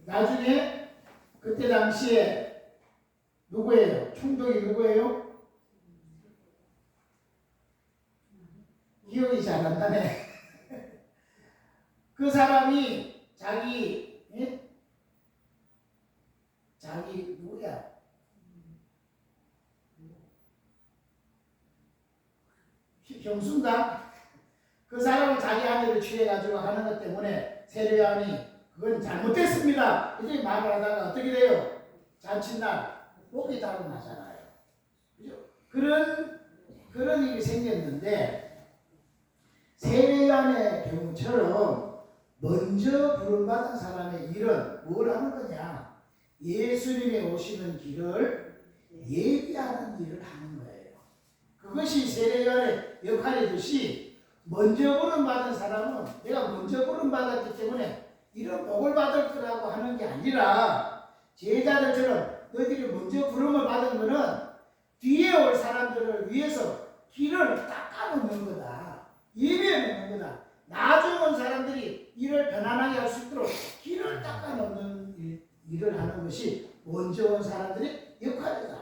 나중에 그때 당시에 누구예요? 총독이 누구예요? 기억이 잘 안 나네. 그 사람이 자기 누구야? 형수인가? 그 사람은 자기 아내를 취해가지고 하는 것 때문에 세례 요한이 그건 잘못됐습니다. 이렇게 말을 하다가 어떻게 돼요? 잔칫날 목이 다로 나잖아요. 그죠? 그런 일이 생겼는데 세례 요한의 경우처럼 먼저 부름받은 사람의 일은 뭘 하는 거냐? 예수님이 오시는 길을 예비하는 일을 하는 거예요. 그것이 세례 요한의 역할이듯이 먼저 부름받은 사람은 내가 먼저 부름받았기 때문에 이런 복을 받을 거라고 하는 게 아니라 제자들처럼 너희들이 먼저 부름을 받은 거는 뒤에 올 사람들을 위해서 길을 닦아놓는 거다. 예비해 놓는 거다. 나중 온 사람들이 일을 편안하게 할 수 있도록 길을 닦아놓는 일을 하는 것이 먼저 온 사람들의 역할이다.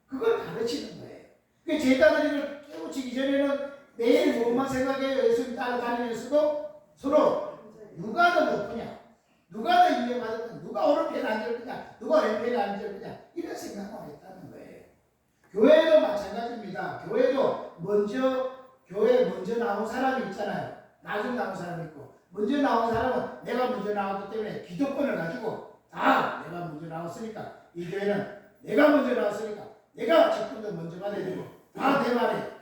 그걸 가르치는 거예요. 그 제자들이 이걸 깨우치기 전에는 매일 무엇만 생각해요? 예수님 따라다니면서도 서로 누가 더 높으냐? 누가 더 인정받을 거냐? 누가 오른편에 앉을 거냐? 누가 왼편에 앉을 거냐? 이런 생각만 했다는 거예요. 교회도 마찬가지입니다. 교회도 교회 먼저 나온 사람이 있잖아요. 나중 나온 사람이 있고 먼저 나온 사람은 내가 먼저 나왔기 때문에 기득권을 가지고 내가 먼저 나왔으니까 이 교회는 내가 먼저 나왔으니까 내가 직분도 먼저 받아야 되고 내 말에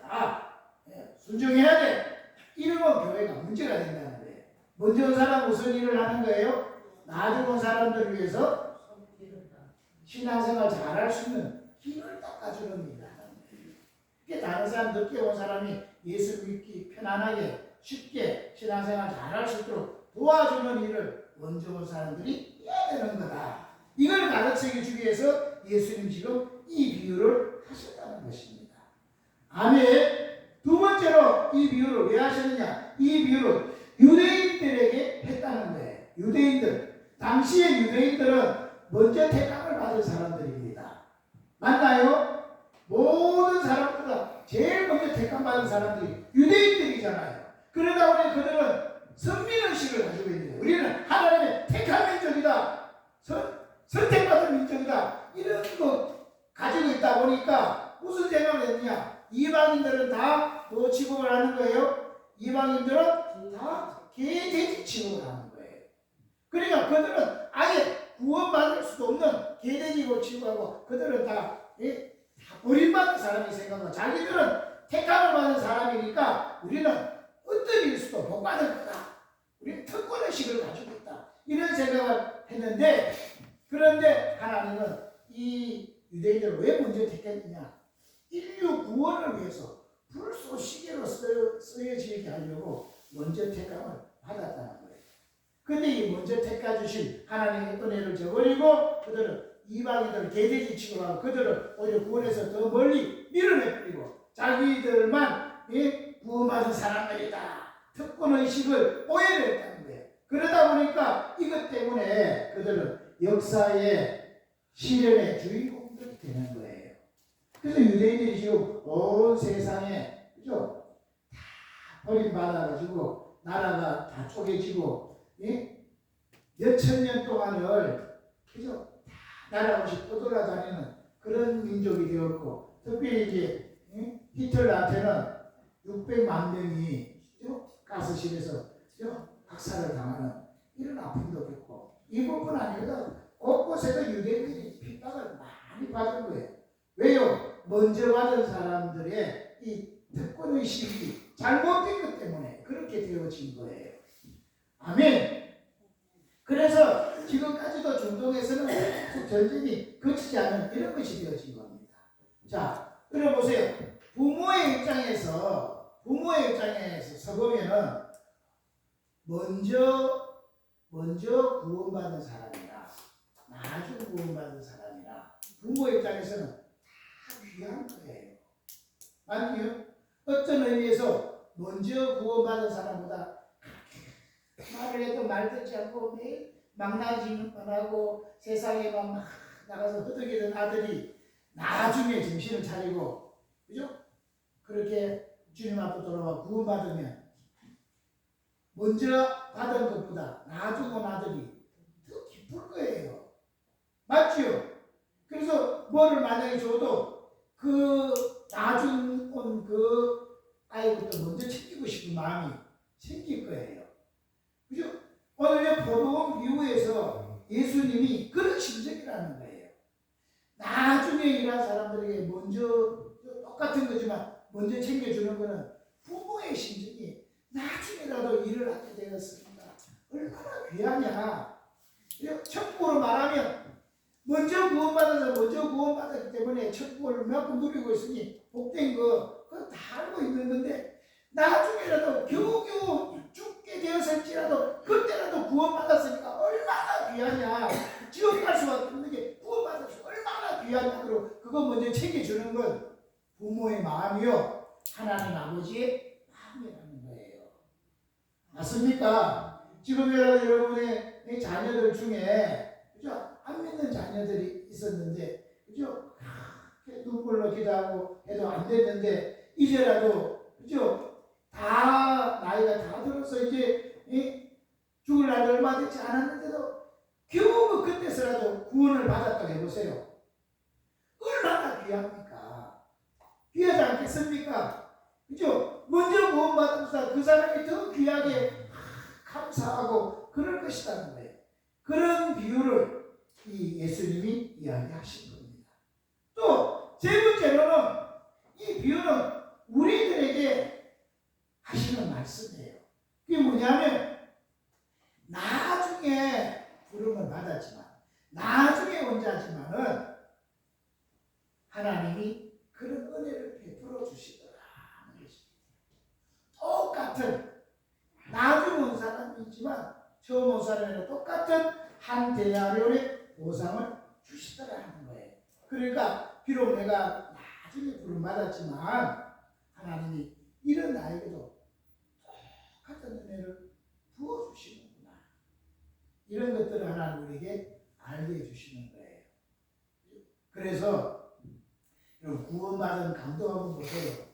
순종해야 돼. 이러면 교회가 문제가 된다는 거예요. 먼저 온 사람 무슨 일을 하는 거예요? 나중 온 사람들을 위해서 신앙생활 잘할 수 있는 길을 닦아주는 일을 하는 거예요. 다른 사람 늦게 온 사람이 예수 믿기 편안하게 쉽게 신앙생활 잘할 수 있도록 도와주는 일을 먼저 온 사람들이 해야 되는 거다. 이걸 가르치기 주기 위해서 예수님 지금 이 비유를 하셨다는 것입니다. 아멘. 두 번째로 이 비유를 왜 하셨느냐? 이 비유를 유대인들에게 했다는 거예요. 유대인들. 당시의 유대인들은 먼저 택함을 받은 사람들입니다. 맞나요? 모든 사람보다 제일 먼저 택함받은 사람들이 유대인들이잖아요. 그러다 보니 그들은 선민의식을 가지고 있는 거예요. 우리는 하나님의 택한 민족이다. 선택받은 민족이다. 이런 거 가지고 있다 보니까 무슨 생각을 했느냐? 이방인들은 다 뭐 취급을 하는 거예요? 이방인들은 다 개돼지 취급을 하는 거예요. 그러니까 그들은 아예 구원받을 수도 없는 개돼지로 취급하고 그들은 다 버림받은 사람이 생각하고 자기들은 택함을 받은 사람이니까 우리는 어떤 일수도 복 받을 거다. 우리는 특권의식을 가지고 있다. 이런 생각을 했는데 그런데 하나님은 이 유대인들을 왜 먼저 택했느냐? 인류 구원을 위해서 불쏘시개로 쓰여지게 하려고 먼저 택함을 받았다는 거예요. 근데 이 먼저 택해주신 하나님의 은혜를 저버리고 그들은 이방인들을 개돼지 취급하고 그들을 오히려 구원에서 더 멀리 밀어내버리고 자기들만 구원받은 사람들이다. 특권의식을 오해를 했다는 거예요. 그러다 보니까 이것 때문에 그들은 역사의 시련의 주인공들이 되는 거예요. 그래서 유대인들이 지금 온 세상에 그죠? 다 버림받아가지고 나라가 다 쪼개지고 몇천 년 동안을 그죠? 다 나라 없이 떠돌아다니는 그런 민족이 되었고 특별히 이제 히틀러한테는 600만 명이 그죠? 가스실에서 그죠? 학살을 당하는 이런 아픔도 겪고 이것뿐 아니라 곳곳에서 유대인들이 핍박을 많이 받은 거예요. 왜요? 먼저 받은 사람들의 이 특권의식이 잘못된 것 때문에 그렇게 되어진 거예요. 아멘. 그래서 지금까지도 중동에서는 계속 전쟁이 그치지 않은 이런 것이 되어진 겁니다. 자, 들어보세요. 부모의 입장에서 서보면은 먼저 구원받은 사람이나 나중 구원받은 사람이나 부모 입장에서는 다 귀한 거예요. 맞죠? 어떤 의미에서 먼저 구원받은 사람보다 말을 해도 말 듣지 않고 매일 망나지만 하고 세상에만 막 나가서 허덕이던 아들이 나중에 정신을 차리고, 그죠? 그렇게 주님 앞에 돌아와 구원받으면 먼저 받은 것보다 나중 온 아들이 더 기쁠 거예요. 맞죠? 그래서 뭐를 만약에 줘도 그 나중 온 그 아이부터 먼저 챙기고 싶은 마음이 생길 거예요. 그죠? 오늘 포도원 비유에서 예수님이 그런 심정이라는 거예요. 나중에 일한 사람들에게 먼저 똑같은 거지만 먼저 챙겨주는 거는 부모의 심정이 나중에라도 일을 하게 되었습니다. 얼마나 귀하냐. 천국으로 말하면 먼저 구원받았기 때문에 천국을 몇번 누리고 있으니 복된 거 그거 다 알고 있는 건데 나중에라도 겨우겨우 죽게 되었을지라도 그때라도 구원받았으니까 얼마나 귀하냐. 지옥 갈 수밖에 없는 게 구원받았으면 얼마나 귀하냐. 그리고 그거 먼저 챙겨주는 건 부모의 마음이요 하나님 아버지의 마음이라는 거예요. 맞습니까? 지금 여러분의 자녀들 중에 그죠? 안 믿는 자녀들이 있었는데 그죠? 눈물로 기도하고 해도 안 됐는데 이제라도 그죠? 다 나이가 다 들어서 이제 죽을 날이 얼마 되지 않았는데도 겨우 그때서라도 구원을 받았다고 해보세요. 얼마나 귀합니까? 귀하지 않겠습니까? 그죠? 먼저 구원받아서 그 사람이 더 귀하게 감사하고 그럴 것이라는 거예요. 그런 비유를 이 예수님이 이야기하신 겁니다. 또 세 번째로는 이 비유는 우리들에게 하시는 말씀이에요. 그게 뭐냐면 나중에 부름을 받았지만 나중에 온 자지만은 하나님이 그런 은혜를 베풀어 주시더라 하는 것입니다. 똑같은 나중에 온 사람이지만 처음 온 사람이랑 똑같은 한 대야료의 보상을 주시더라 하는 거예요. 그러니까 비록 내가 나중에 부름받았지만 하나님이 이런 나에게도 똑같은 은혜를 부어주시는구나. 이런 것들을 하나님 우리에게 알게 해주시는 거예요. 그래서 여러분 구원받은 감동 한번 보세요.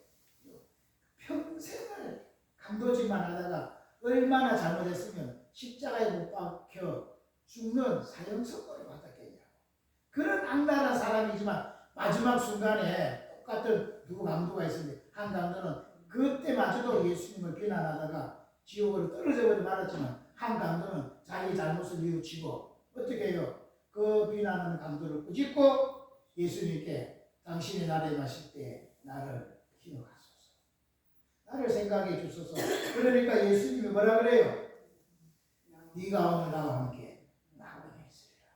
평생을 감도질만 하다가 얼마나 잘못했으면 십자가에 못 박혀 죽는 사형 선고를 받았겠냐고. 그런 악랄한 사람이지만 마지막 순간에 똑같은 두 강도가 있습니다. 한 강도는 그때마저도 예수님을 비난하다가 지옥으로 떨어져 버려 말았지만 한 강도는 자기 잘못을 뉘우치고 어떻게 해요? 그 비난하는 강도를 꾸짖고 예수님께 당신이 나를 마실 때 나를 기억하소서. 나를 생각해 주소서. 그러니까 예수님이 뭐라 그래요? 네가 오늘 나와 함께 나오게 있으리라.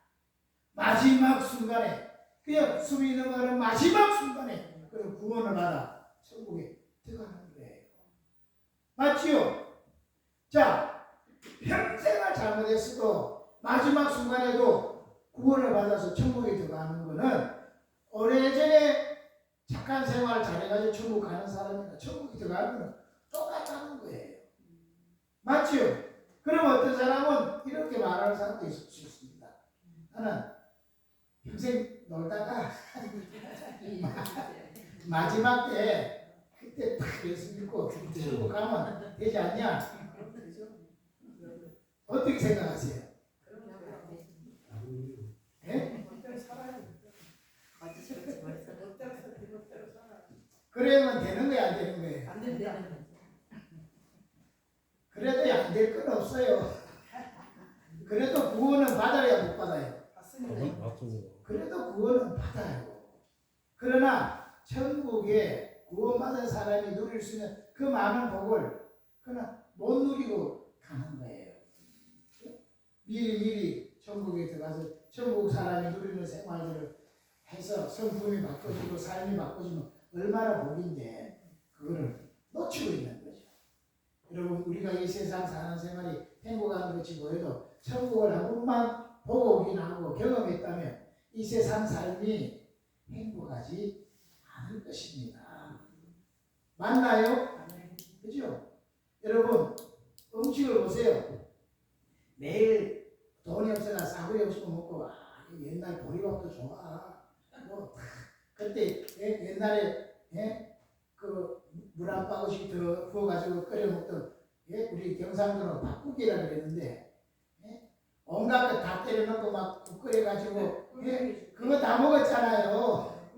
마지막 순간에 그냥 숨이 넘어가는 마지막 순간에 그런 구원을 받아 천국에 들어가는 거예요. 맞지요? 자, 평생을 잘못했어도 마지막 순간에도 구원을 받아서 천국에 들어가는 거는 오래전에 착한 생활 잘해가지고 천국 가는 사람이나 천국에 들어가는 거는 똑같다는 거예요. 맞지요? 그럼 어떤 사람은 이렇게 말하는 사람도 있을 수 있습니다. 나는 평생 놀다가 마지막 때 그때 딱 예수 믿고 천국 가면 되지 않냐? 어떻게 생각하세요? 예? 그러면 되는 거야, 안 되는 거예요? 안 된다. 그래도 안 될 건 없어요. 그래도 구원은 받아야 못 받아요. 맞습니다. 맞습니다. 그래도 구원은 받아요. 그러나 천국에 구원받은 사람이 누릴 수 있는 그 많은 복을 그러나 못 누리고 가는 거예요. 미리 천국에 들어가서 천국 사람이 누리는 생활들을 해서 성품이 바꿔지고 삶이 바꿔지면 얼마나 복인데 그거를 놓치고 있는 거죠. 여러분 우리가 이 세상 사는 생활이 행복한 것이 보여도 천국을 한 번만 보고 오긴 하고 경험했다면 이 세상 삶이 행복하지 않을 것입니다. 맞나요? 그죠? 여러분 음식을 보세요. 매일 돈이 없어나 싸구려 음식을 먹고 옛날 보리밥도 좋아. 뭐 그때 옛날에 그 물 한 바구씩 더 부어가지고 끓여 먹던 우리 경상도는 밥국이라 그랬는데 온갖 것 다 때려넣고 막 국 끓여가지고 그거 다 먹었잖아요.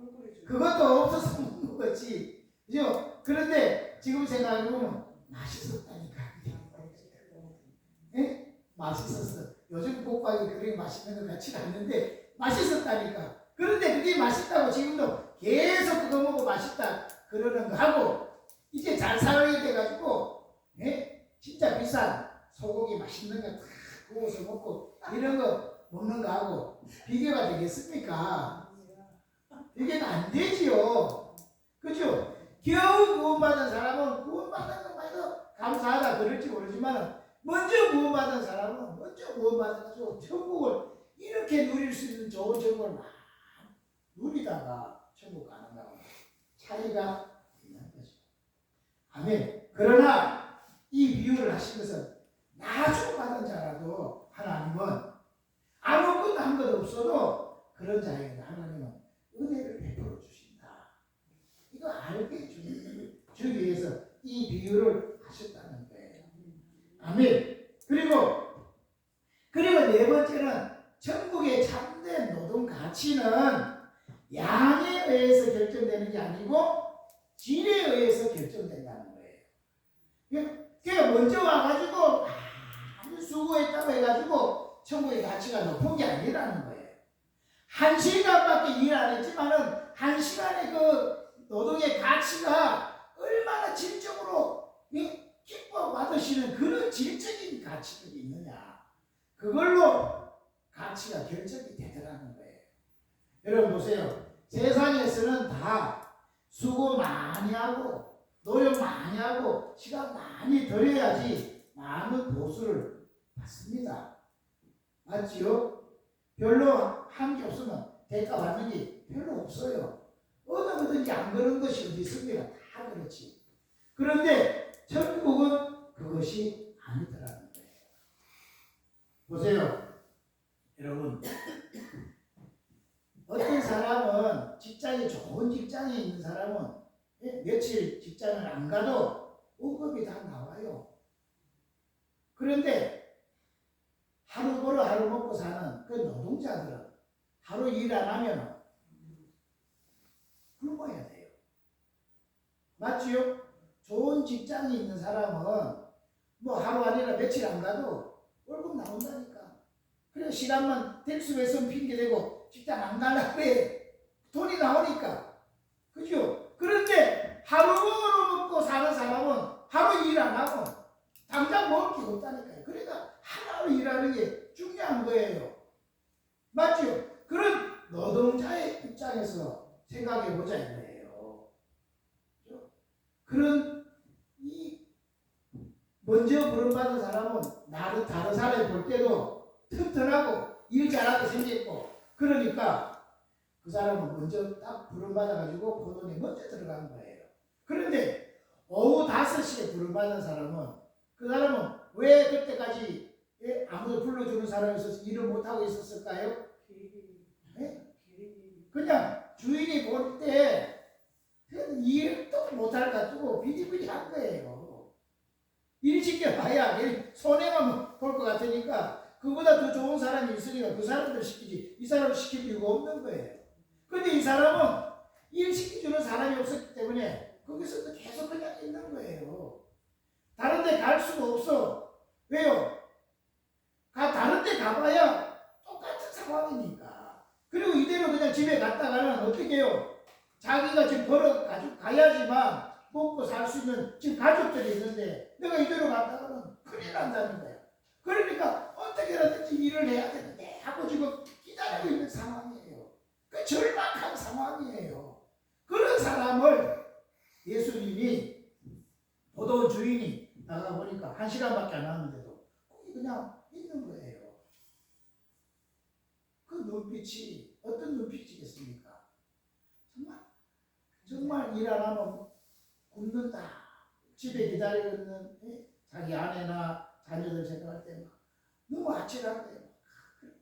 그것도 없어서 못 먹었지. 그죠? 그런데 지금 생각해보면 맛있었다니까. 맛있었어. 요즘 국밥이 그렇게 맛있는 것 같지는 않는데 맛있었다니까. 그런데 그게 맛있다고 지금도 계속 그거 먹고 맛있다 그러는 거 하고 이제 잘 살아야 돼가지고 진짜 비싼 소고기 맛있는 거 다 구워서 먹고 이런 거 먹는 거 하고 비교가 되겠습니까? 비교가 안 되지요. 그죠? 겨우 구원받은 사람은 구원받은 것만 해도 감사하다 그럴지 모르지만 먼저 구원받은 사람은 먼저 구원받아가지고 천국을 이렇게 누릴 수 있는 좋은 천국을 막 누리다가 천국 가는 거하고 차이가 있는 거죠. 아멘. 그러나 이 비유를 하신 것은 나중받은 자라도 하나님은 아무것도 한 것 없어도 그런 자에게 하나님은 은혜를 베풀어 주신다. 이거 알게 주기 위해서 이 비유를 하셨다는 거예요. 아멘. 그리고 네 번째는 천국의 참된 노동 가치는 양에 의해서 결정되는 게 아니고 질에 의해서 결정된다는 거예요. 그러니까 먼저 와가지고 아주 수고했다고 해가지고 천국의 가치가 높은 게 아니라는 거예요. 1시간밖에 일 안 했지만은 1시간의 그 노동의 가치가 얼마나 질적으로 기뻐 받으시는 그런 질적인 가치들이 있느냐. 그걸로 가치가 결정이 되더라는 거예요. 여러분 보세요. 세상에서는 다 수고 많이 하고 노력 많이 하고 시간 많이 들여야지 많은 보수를 받습니다. 맞지요? 별로 한 게 없으면 대가 받는 게 별로 없어요. 어느 거든지 안 그런 것이 어디 있습니까? 다 그렇지. 그런데 천국은 그것이 아니더라는 거예요. 보세요. 여러분 어떤 사람은 직장이 좋은 직장에 있는 사람은 며칠 직장을 안 가도 월급이 다 나와요. 그런데 하루 벌어 하루 먹고 사는 그 노동자들은 하루 일 안 하면 굶어야 돼요. 맞지요? 좋은 직장에 있는 사람은 뭐 하루 아니라 며칠 안 가도 월급 나온다니까. 그래 시간만 될 수 있으면 핑계대고 직장 안 가려고 해. 돈이 나오니까. 그죠? 그런데 하루로 먹고 사는 사람은 하루 일 안 하고 당장 먹을 게 없다니까요. 그러니까 하루 일하는 게 중요한 거예요. 맞죠? 그런 노동자의 입장에서 생각해 보자 이거예요. 그런 먼저 부름받은 사람은 다른 사람이 볼 때도 튼튼하고 일 잘하게 생겼고 그러니까 그 사람은 먼저 딱 부름받아가지고 포도에 먼저 들어간 거예요. 그런데 오후 5시에 부름받은 사람은 그 사람은 왜 그때까지 아무도 불러주는 사람이 있어서 일을 못하고 있었을까요? 그냥 주인이 볼 때 일도 못할 것 같고 비리비리한 거예요. 일 시켜봐야 손해만 볼 것 같으니까 그보다 더 좋은 사람이 있으니까 그 사람들 시키지 이 사람을 시킬 이유가 없는 거예요. 근데 이 사람은 일 시켜주는 사람이 없었기 때문에 거기서 계속 그냥 있는 거예요. 다른 데 갈 수가 없어. 왜요? 다른 데 가봐야 똑같은 상황이니까. 그리고 이대로 그냥 집에 갔다가는 어떻게 해요? 자기가 지금 벌어 가지고 가야지만 먹고 살 수 있는 지금 가족들이 있는데 내가 이대로 갔다가는 큰일 난다는 거야. 그러니까 어떻게라든지 일을 해야 되는데 하고 지금 기다리고 있는 상황이에요. 그 절박한 상황이에요. 그런 사람을 예수님이 보던 주인이 나가 보니까 1시간밖에 안 왔는데도 거기 그냥 있는 거예요. 그 눈빛이 어떤 눈빛이겠습니까? 정말 일 안 하면 굶는다. 집에 기다리고 있는 자기 아내나 자녀들 생각할 때 막 너무 아찔한데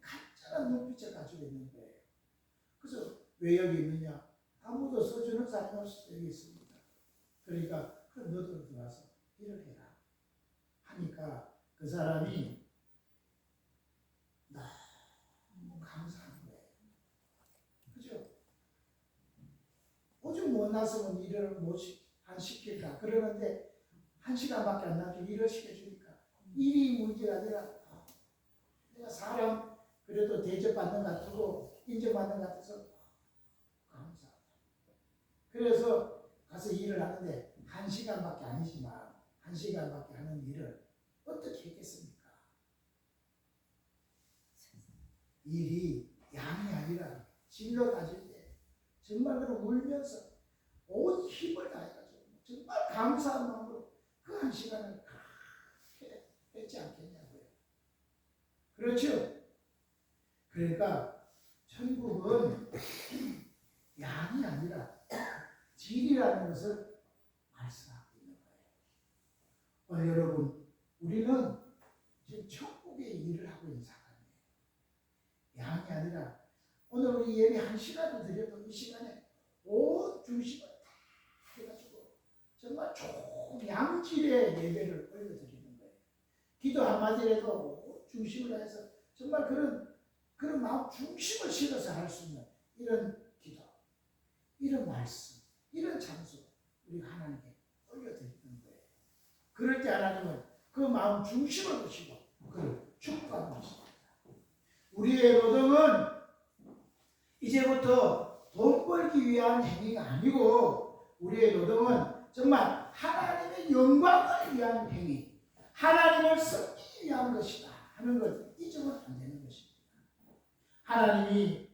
간절한 눈빛을 가지고 있는 거예요. 그래서 왜 여기 있느냐? 아무도 써주는 사람이 없어서 여기 있습니다. 그러니까 그럼 너도 들어와서 일을 해라 하니까 그 사람이 너무 감사한 거예요. 그죠? 오죽 못났으면 일을 못 시킬까? 그러는데 1시간밖에 안 나도 일을 시켜주니까 일이 문제가 아니라 내가 사람 그래도 대접받는 것 같고 인정받는 것 같아서 감사하다. 그래서 가서 일을 하는데 1시간밖에 아니지만 1시간밖에 하는 일을 어떻게 했겠습니까? 일이 양이 아니라 질러 따질 때 정말 그런 울면서 온 힘을 다해가지고 정말 감사한 마음으로 그 1시간을 그렇게 했지 않겠냐고요. 그렇죠? 그러니까 천국은 양이 아니라 질이라는 것을 말씀하고 있는 거예요. 오늘 여러분, 우리는 지금 천국의 일을 하고 있는 사람이에요. 양이 아니라 오늘 우리 예배 1시간을 드려도 이 시간에 온 중심을 다 해가지고 정말 좋은 양질의 예배를 올려드리는 거예요. 기도 한마디라도 온 중심을 해서 정말 그런 마음 중심을 실어서 할 수 있는 이런 기도, 이런 말씀, 이런 장소 우리가 하나님께 올려드리는 거예요. 그럴 때 하나님은 그 마음 중심을 보시고 그를 축복하는 것입니다. 우리의 노동은 이제부터 돈 벌기 위한 행위가 아니고 우리의 노동은 정말 하나님의 영광을 위한 행위, 하나님을 섬기기 위한 것이다 하는 걸 잊으면 안 되는 것입니다. 하나님이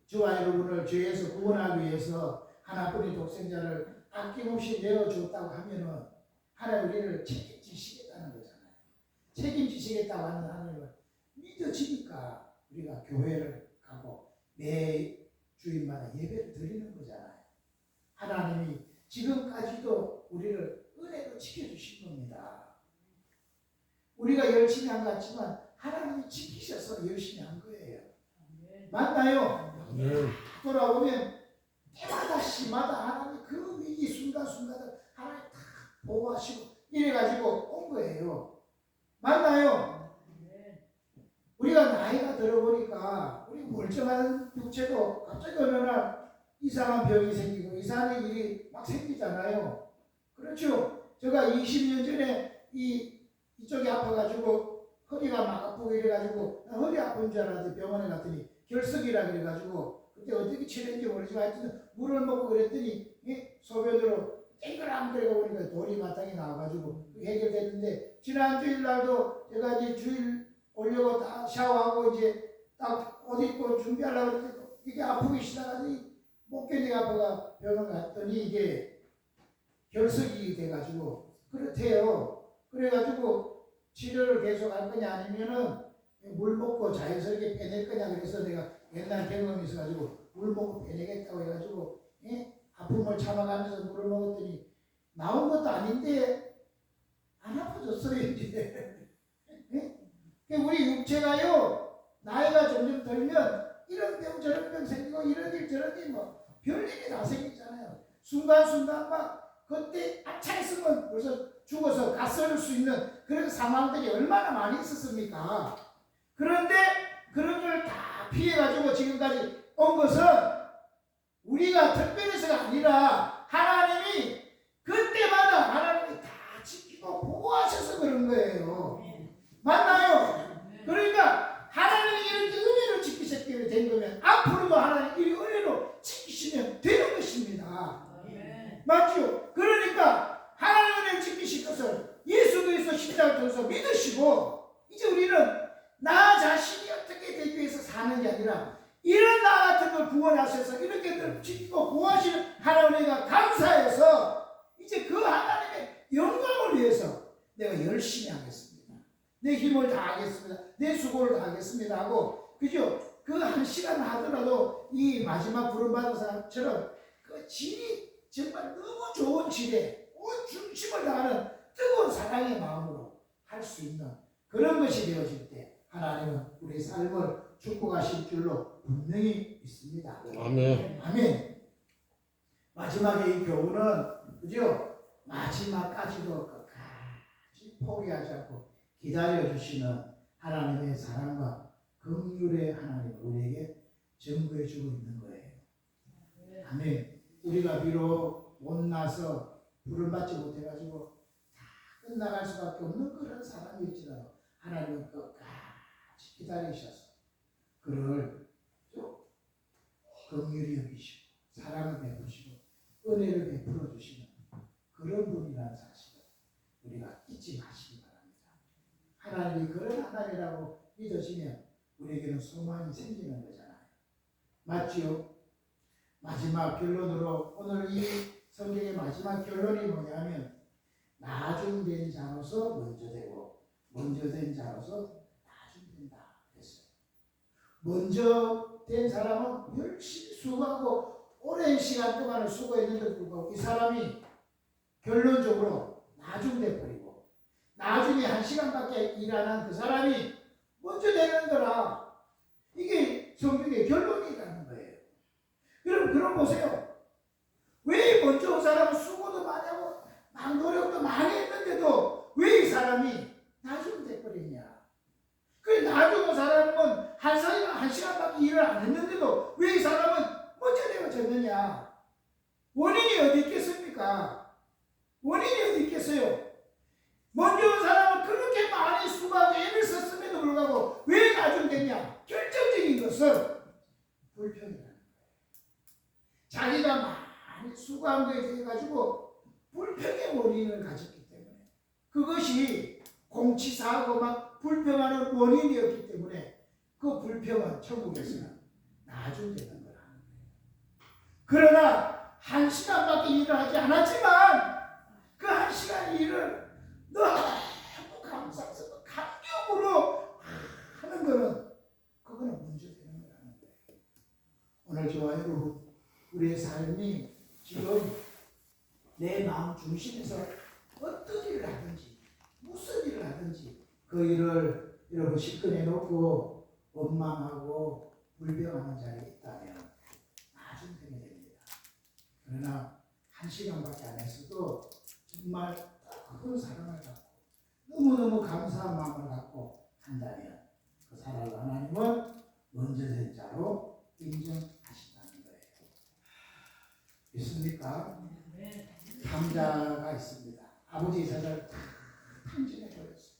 저와 여러분을 죄에서 구원하기 위해서 하나뿐인 독생자를 아낌없이 내어주었다고 하면은 하나님 우리를 책임지시겠다는 거잖아요. 책임지시겠다고 하는 하나님을 믿어지니까 우리가 교회를 가고 매 주일마다 예배를 드리는 거잖아요. 하나님이 지금까지도 우리를 은혜로 지켜주신 겁니다. 우리가 열심히 한 것 같지만 하나님이 지키셔서 열심히 한 거예요. 맞나요? 돌아보면 때마다 시마다 하나님 그 위기 순간순간을 하나님 다 보호하시고 이래가지고 온 거예요. 맞나요? 우리가 나이가 들어보니까 우리 멀쩡한 육체도 갑자기 어느 날 이상한 병이 생기고 이상한 일이 막 생기잖아요. 그렇죠? 제가 20년 전에 이쪽이 아파가지고 허리가 막 아프고 이래가지고 허리 아픈 줄 알았는데 병원에 갔더니 결석이라 그래가지고 그때 어떻게 치료했는지 모르지만 하여튼 물을 먹고 그랬더니 소변으로 땡그랑거리고 보니까 돌이 마땅히 나와가지고 해결됐는데 지난 주일날도 제가 이제 주일 오려고 딱 샤워하고 이제 딱 옷 입고 준비하려고 했는데 이게 아프기 시작하더니 목견이 아파가 병원 갔더니 이게 결석이 돼가지고 그렇대요. 그래가지고 치료를 계속 할 거냐 아니면은 물 먹고 자연스럽게 빼낼 거냐 그래서 내가 옛날 경험이 있어가지고 물 먹고 빼내겠다고 해가지고 아픔을 참아가면서 물을 먹었더니 나온 것도 아닌데 안 아파졌어요 이제. 우리 육체가요 나이가 점점 들면 이런 병 저런 병 생기고 이런 일 저런 일 뭐 별일이 다 생기잖아요. 순간순간 막 그때 아차 했으면 벌써 죽어서 갔을 수 있는 그런 상황들이 얼마나 많이 있었습니까? 그런데 그런 걸 다 피해가지고 지금까지 온 것은 우리가 특별해서가 아니라 하나님이 그때마다 하나님이 다 지키고 보호하셔서 그런 거예요. 맞나요? 그러니까 하나님이 이렇게 은혜로 지키셨기 때문에 된 거면 앞으로도 하나님 이 은혜로 지키시면 되는 것입니다. 아니라 이런 나 같은 걸 구원하셔서 이렇게 지키고 구하시는 하나님과 감사해서 이제 그 하나님의 영광을 위해서 내가 열심히 하겠습니다. 내 힘을 다하겠습니다. 내 수고를 다하겠습니다 하고, 그죠? 그 한 시간 하더라도 이 마지막 부름받은 사람처럼 그 질이 정말 너무 좋은 질에 온 중심을 다하는 뜨거운 사랑의 마음으로 할 수 있는 그런 것이 되어질 때 하나님은 우리 삶을 축복하실 줄로 분명히 믿습니다. 아멘. 아멘. 마지막에 이 교훈은, 그죠? 마지막까지도 끝까지 포기하지 않고 기다려주시는 하나님의 사랑과 긍휼의 하나님 우리에게 증거해 주고 있는 거예요. 아멘. 우리가 비록 못나서 부름받지 못해가지고 다 끝나갈 수밖에 없는 그런 사람일지라도 하나님은 끝까지 기다리셔서 그를 긍휼히 여기시고 사랑을 베푸시고 은혜를 베풀어 주시는 그런 분이라는 사실을 우리가 잊지 마시기 바랍니다. 하나님이 그런 하나님이라고 믿어지면 우리에게는 소망이 생기는 거잖아요. 맞지요? 마지막 결론으로 오늘 이 성경의 마지막 결론이 뭐냐면 나중된 자로서 먼저 되고 먼저 된 자로서 나중된다 했어요. 먼저 된 사람은 열심히 수고하고 오랜 시간 동안을 수고했는데도 불구하고 이 사람이 결론적으로 나중돼 버리고 나중에 1시간밖에 일 안 한 그 사람이 먼저 되는 거라. 이게 성경의 결론이라는 거예요. 여러분 그럼 보세요. 왜 먼저 온 사람은 수고도 많이 하고 막 노력도 많이 했는데도 왜 이 사람이 나중 돼버리냐. 그 나중 온 사람은 1시간밖에 일을 안 했는데도 왜 이 사람은 먼저 되어졌느냐. 원인이 어디 있겠습니까? 원인이 어디 있겠어요? 먼저 온 사람은 그렇게 많이 수고하고 애를 썼음에도 불구하고 왜 나중 됐냐? 결정적인 것은 불평이라는 거예요. 자기가 많이 수고한 거에 대해 가지고 불평의 원인을 가졌기 때문에 그것이 공치사하고 막 불평하는 원인이었기 때문에 그 불평은 천국에서는 나중 되는 거라는 거예요. 그러나 1시간밖에 일을 하지 않았지만 그 1시간 일을 너무 감사해서 감격으로 하는 거는 그거는 문제 되는 거라는 거예요. 오늘 저와 여러분 우리의 삶이 지금 내 마음 중심에서 어떤 일을 하든지 무슨 일을 하든지 그 일을 이렇게 시끄러 놓고 원망하고 불평하는 자리에 있다면 나중 되게 됩니다. 그러나 1시간밖에 안 했어도 정말 큰 사랑을 갖고 너무너무 감사한 마음을 갖고 한다면 그 사랑을 하나님은 먼저 된 자로 인정하신다는 거예요. 믿습니까? 탕자가 있습니다. 아버지 자를 다 탕진해버렸어요.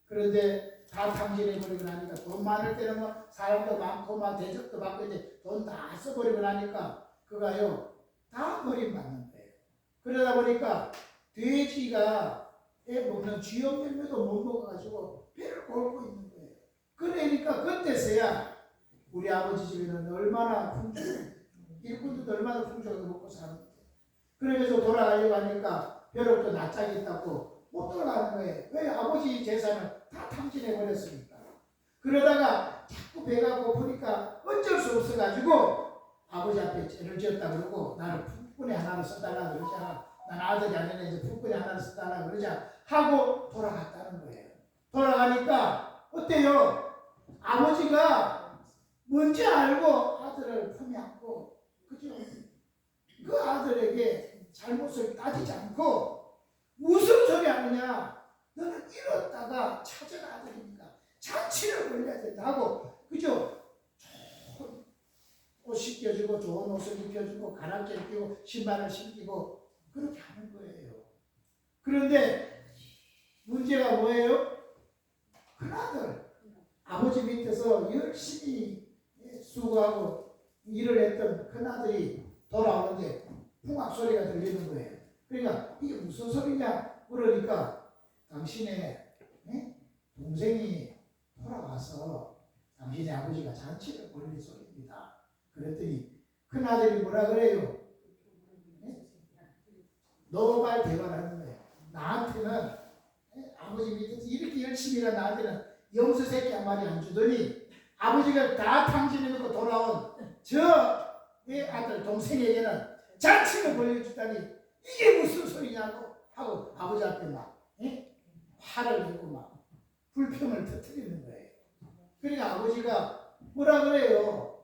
그런데 다 탕진해버리고 나니까 돈 많을 때는 뭐 사람도 많고 막 대접도 받고 이제 돈 다 써버리고 나니까 그가요 다 버림받는 거예요. 그러다 보니까 돼지가 애 먹는 쥐염 열매도 못 먹어가지고 배를 골고 있는 거예요. 그러니까 그때서야 우리 아버지 집에는 얼마나 풍족해, 일꾼들도 얼마나 풍족하게 먹고 사는데 그러면서 돌아가려고 하니까 벼룩도 낯짝이 있다고 못 돌아가는 거예요. 왜? 아버지 재산을 다 탕진해버렸으니까. 그러다가 자꾸 배가 고프니까 어쩔 수 없어가지고 아버지 앞에 죄를 지었다 그러고 나는 품꾼에 하나를 써달라 그러자. 난 아들이 아니라 이제 품꾼에 하나를 써달라 그러자 하고 돌아갔다는 거예요. 돌아가니까 어때요? 아버지가 뭔지 알고 아들을 품에 안고 그죠? 그 아들에게 잘못을 따지지 않고 무슨 소리 하느냐? 너는 잃었다가 찾은 아들이니까 잔치를 벌려야 된다고 그죠? 좋은 옷 씻겨주고 좋은 옷을 입혀주고 가락지를 끼고 신발을 신기고 그렇게 하는 거예요. 그런데 문제가 뭐예요? 큰아들 아버지 밑에서 열심히 수고하고 일을 했던 큰아들이 돌아오는데 풍악 소리가 들리는 거예요. 그러니까 이게 무슨 소리냐 그러니까 당신의 동생이 돌아와서 당신의 아버지가 잔치를 벌릴 소리입니다. 그랬더니 큰아들이 뭐라 그래요? 노발 대화를 하는 거예요. 나한테는 아버지 밑에서 이렇게 열심히 일한 나한테는 영수 새끼 한 마리 안 주더니 아버지가 다 탕진해 놓고 돌아온 저 내 아들 동생에게는 잔치를 벌려주다니 이게 무슨 소리냐고 하고 아버지 앞에 막 화를 내고 막 불평을 터뜨리는 거예요. 그러니까 아버지가 뭐라 그래요?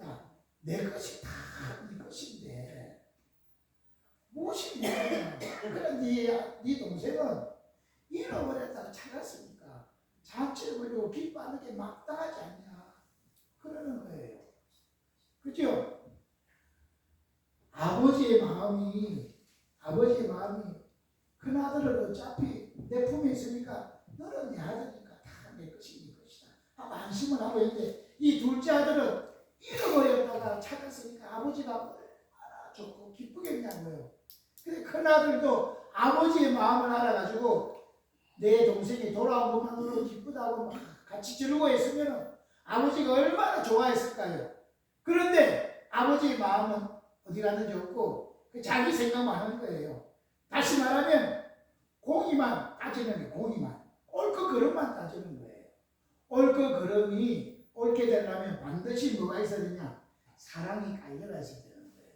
야, 내 것이 다 네 것인데 무엇이 내 그래 네 동생은 잃어버렸다가 찾았으니까 잔치를 벌리고 기뻐하는 게 마땅하지 않냐 그러는 거예요. 그죠? 아버지의 마음이 큰아들은 어차피 내 품에 있으니까 너는 내 아들이니까 다 내 것이 네 것이다 하고 안심을 하고 있는데 이 둘째 아들은 잃어버렸다가 찾았으니까 아버지가 얼마나 좋고 기쁘겠냐고요. 근데 큰아들도 아버지의 마음을 알아가지고 내 동생이 돌아온 것만으로 기쁘다고 막 같이 즐거워했으면 아버지가 얼마나 좋아했을까요? 그런데 아버지의 마음은 어디 갔는지 없고 자기 생각만 하는 거예요. 다시 말하면 공의만 따지는 거예요. 공의만. 옳고 그름만 따지는 거예요. 옳고 그름이 옳게 되려면 반드시 뭐가 있어야 되냐? 사랑이 깔려라 있어야 되는 거예요.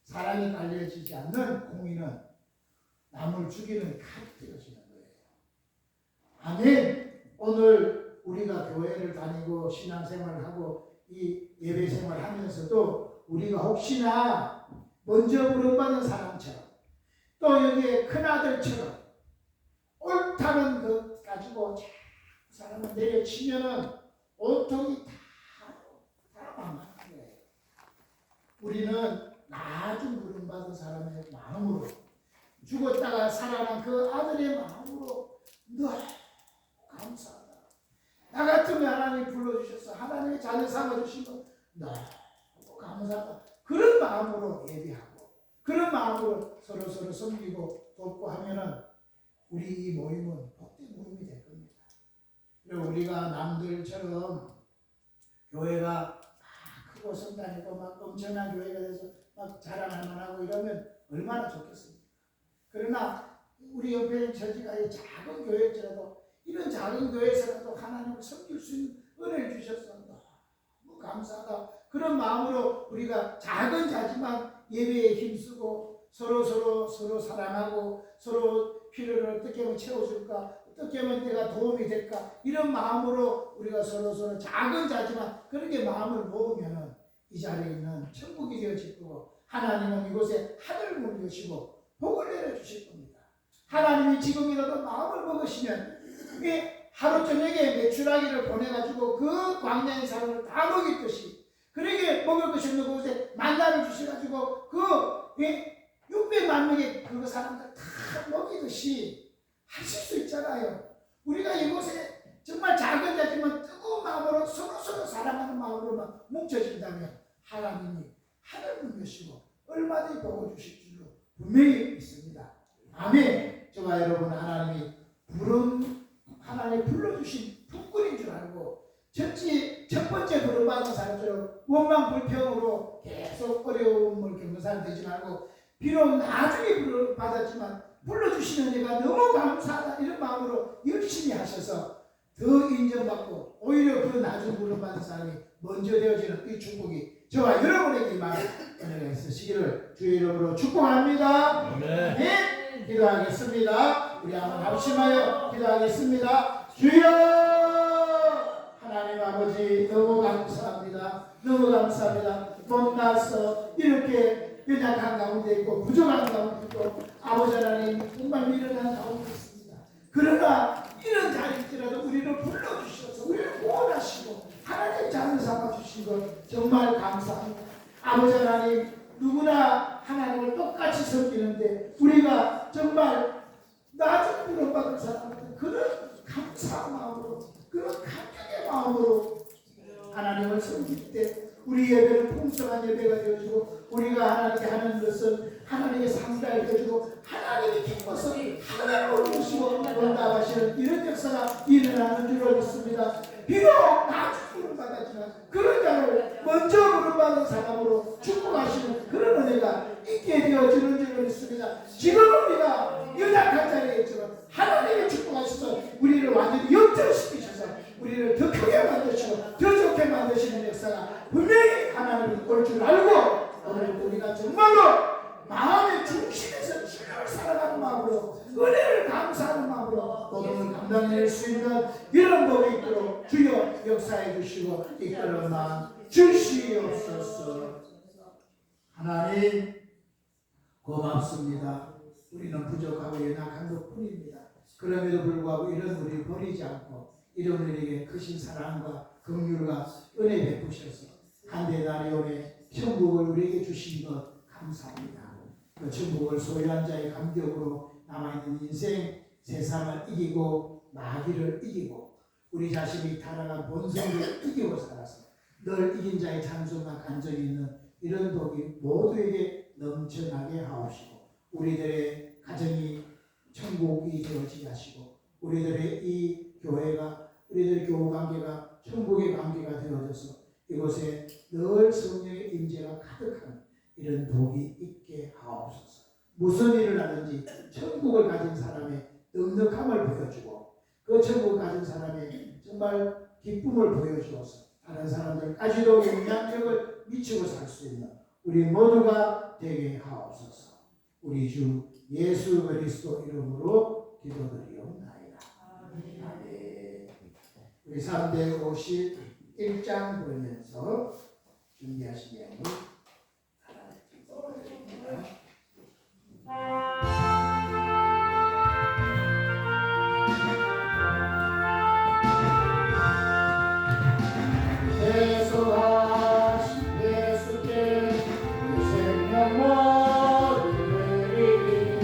사랑이 깔려지지 않는 공의는 남을 죽이는 칼이 되어지는 거예요. 아멘. 오늘 우리가 교회를 다니고 신앙생활을 하고 이 예배생활을 하면서도 우리가 혹시나 먼저 부름받은 사람처럼 또 여기에 큰아들처럼 옳다는 것 가지고 자꾸 사람을 내려치면은 온통이 다 망하는 거예요. 우리는 나중 부름받은 사람의 마음으로 죽었다가 살아난 그 아들의 마음으로 너무 감사하다. 나 같으면 하나님이 불러주셔서 하나님의 자녀 삼아주신 거 너무 감사하다. 그런 마음으로 예배하고 그런 마음으로 서로 섬기고 돕고 하면은 우리 이 모임은 복된 모임이 될 겁니다. 그리고 우리가 남들처럼 교회가 막 크고 성당이고 막 엄청난 교회가 돼서 막 자랑할 만하고 이러면 얼마나 좋겠습니까? 그러나 우리 옆에 있는 처지가 작은 교회일지라도 이런 작은 교회에서라도 하나님을 섬길 수 있는 은혜를 주셔서 너무 감사하다. 그런 마음으로 우리가 작은 자지만 예배에 힘쓰고 서로 사랑하고 서로 필요를 어떻게 하면 채워줄까, 어떻게 하면 내가 도움이 될까, 이런 마음으로 우리가 서로 작은 자지만 그렇게 마음을 모으면 이 자리에 있는 천국이 되어질 거고 하나님은 이곳에 하늘을 여시고 복을 내려주실 겁니다. 하나님이 지금이라도 마음을 먹으시면 하루 저녁에 메추라기를 보내가지고 그 광야의 사람을 다 먹였듯이 그러게 먹을 것이 없는 곳에 만나를 주셔가지고 그 600만 명의 그 사람들 다 먹이듯이 하실 수 있잖아요. 우리가 이곳에 정말 작은 자지만 뜨거운 마음으로 서로 사랑하는 마음으로만 뭉쳐진다면 하나님이 하늘을 여시고 얼마든지 복을 주실 줄로 분명히 믿습니다. 아멘. 저와 여러분 하나님이 하나님 불러주신 품꾼인 줄 알고 첫 번째 부름받은 사람처럼 원망 불평으로 계속 어려움을 겪는 사람 되지 말고 비록 나중에 부름받았지만 불러주시는 은혜가 너무 감사하다 이런 마음으로 열심히 하셔서 더 인정받고 오히려 그 나중 부름받은 사람이 먼저 되어지는 이 축복이 저와 여러분에게 많은 은혜가 있으시기를 주의 이름으로 축복합니다. 네. 기도하겠습니다. 우리 한번 합심하여 기도하겠습니다. 주여 하나님 아버지 너무 감사합니다. 너무 감사합니다. 못나서 이렇게 연약한 가운데 있고 부족한 가운데 있고 아버지 하나님 정말 미련한 가운데 있습니다. 그러나 이런 자리일지라도 우리를 불러주셔서 우리를 구원하시고 하나님 자녀 삼아주신 것 정말 감사합니다. 아버지 하나님 누구나 하나님을 똑같이 섬기는데 우리가 정말 나중 부름받은 사람들 그런 감사한 마음으로 그런 감격의 마음으로 하나님을 섬길 때 우리 예배는 풍성한 예배가 되어지고 우리가 하나님께 하는 것은 하나님의 상달이 되어지고 하나님이 기뻐서 하나님을 모시고 응답하시는 이런 역사가 일어나는 줄로 믿습니다. 비록 나중에 부름받았지만 그런 자를 먼저 부름받은 사람으로 축복하시는 그런 은혜가 있게 되어지는 줄로 믿습니다. 지금 우리가 연약한 자리에 있지만 하나님이 축복하셔서 우리를 완전히 역전시키셔서 우리를 더 크게 만드시고 더 좋게 만드시는 역사가 분명히 하나님이 올 줄 알고 오늘 우리가 정말로 마음의 중심에서 주님을 사랑하는 마음으로 은혜를 감사하는 마음으로 오늘 감당할 수 있는 이런 법이 있도록 주여 역사해 주시고 이끌어만 주시옵소서. 하나님 고맙습니다. 우리는 부족하고 연약한 것뿐입니다. 그럼에도 불구하고 이런 우리를 버리지 않고 이런 우리에게 크신 사랑과 긍휼과 은혜 베푸셔서 한대 날이 오매 천국을 우리에게 주신 것 감사합니다. 그 천국을 소유한 자의 감격으로 남아있는 인생, 세상을 이기고 마귀를 이기고 우리 자신이 타락한 본성을 이기고 살아서 늘 이긴 자의 찬송과 간절히 있는 이런 복이 모두에게 넘쳐나게 하옵시고 우리들의 가정이 천국이 되어지게 하시고 우리들의 이 교회가 우리들의 교우 관계가 천국의 관계가 되어져서 이곳에 늘 성령의 임재가 가득한 이런 복이 있게 하옵소서. 무슨 일을 하든지 천국을 가진 사람의 넉넉함을 보여주고 그 천국을 가진 사람의 정말 기쁨을 보여주어서 다른 사람들까지도 영향력을 미치고 살 수 있는 우리 모두가 되게 하옵소서. 우리 주 예수 그리스도 이름으로 기도드리옵나이다. 아멘. 우리 351장 보면서 준비하신 내용을 예수하신 예수께 그 생명 모든 일이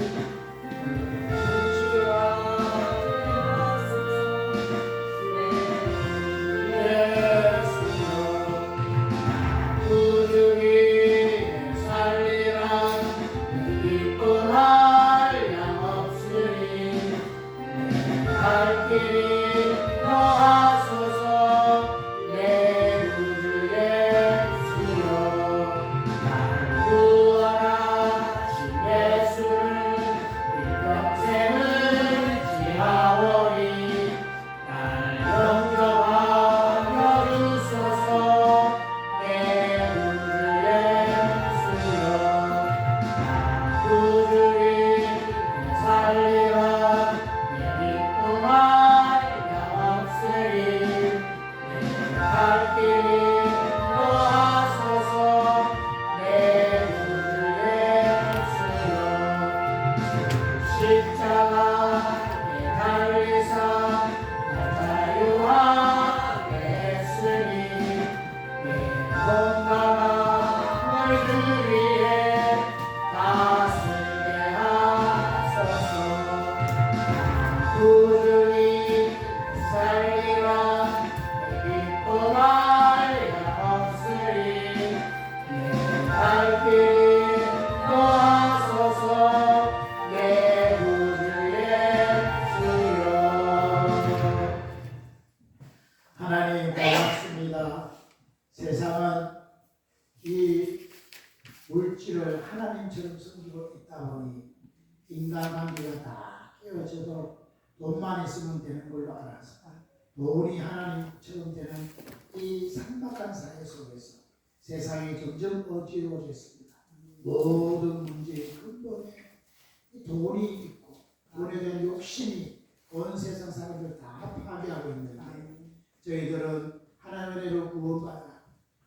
하나님 고맙습니다. 세상은 이 물질을 하나님처럼 섬기고 있다 보니 인간관계가 다 깨어져도 돈만 있으면 되는 걸로 알아서 돈이 하나님처럼 되는 이 삭막한 사회 속에서 세상이 점점 어지러워졌습니다. 모든 문제의 근본에 돈이 있고 돈에 대한 욕심이 온 세상 사람들 다 파괴하고 있는데 저희들은 하나님의 은혜로 구원받아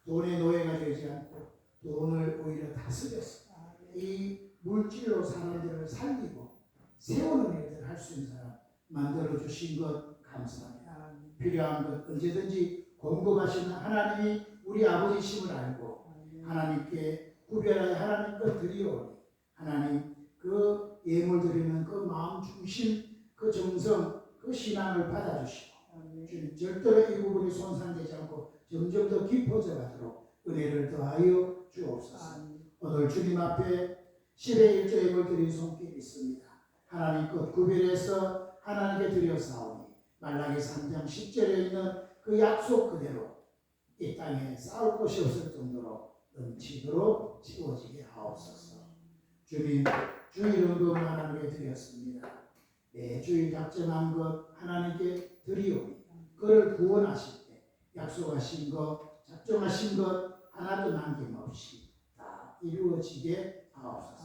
돈의 노예가 되지 않고 돈을 오히려 다스려서 이 물질로 사람들을 살리고 세우는 일들을 할 수 있는 사람 만들어 주신 것 감사합니다. 필요한 것 언제든지 공급하시는 하나님이 우리 아버지심을 알고 하나님께 구별하여 하나님 것 드리오니 하나님 그 예물 드리는 그 마음 중심 그 정성 그 신앙을 받아주시고 절대로 이 부분이 손상되지 않고 점점 더 깊어져 가도록 은혜를 더하여 주옵소서. 오늘 주님 앞에 10의 1조임을 드린 손길이 있습니다. 하나님 것 구별해서 하나님께 드려사오니 말라기 3장 10절에 있는 그 약속 그대로 이 땅에 쌓을 곳이 없을 정도로 넘치도록 채워지게 하옵소서. 주님, 주일헌금 하나님께 드렸습니다. 내 주일 작정한 것 하나님께 드리오니 그를 구원하실 때 약속하신 것, 작정하신 것 하나도 남김없이 다 이루어지게 하옵소서.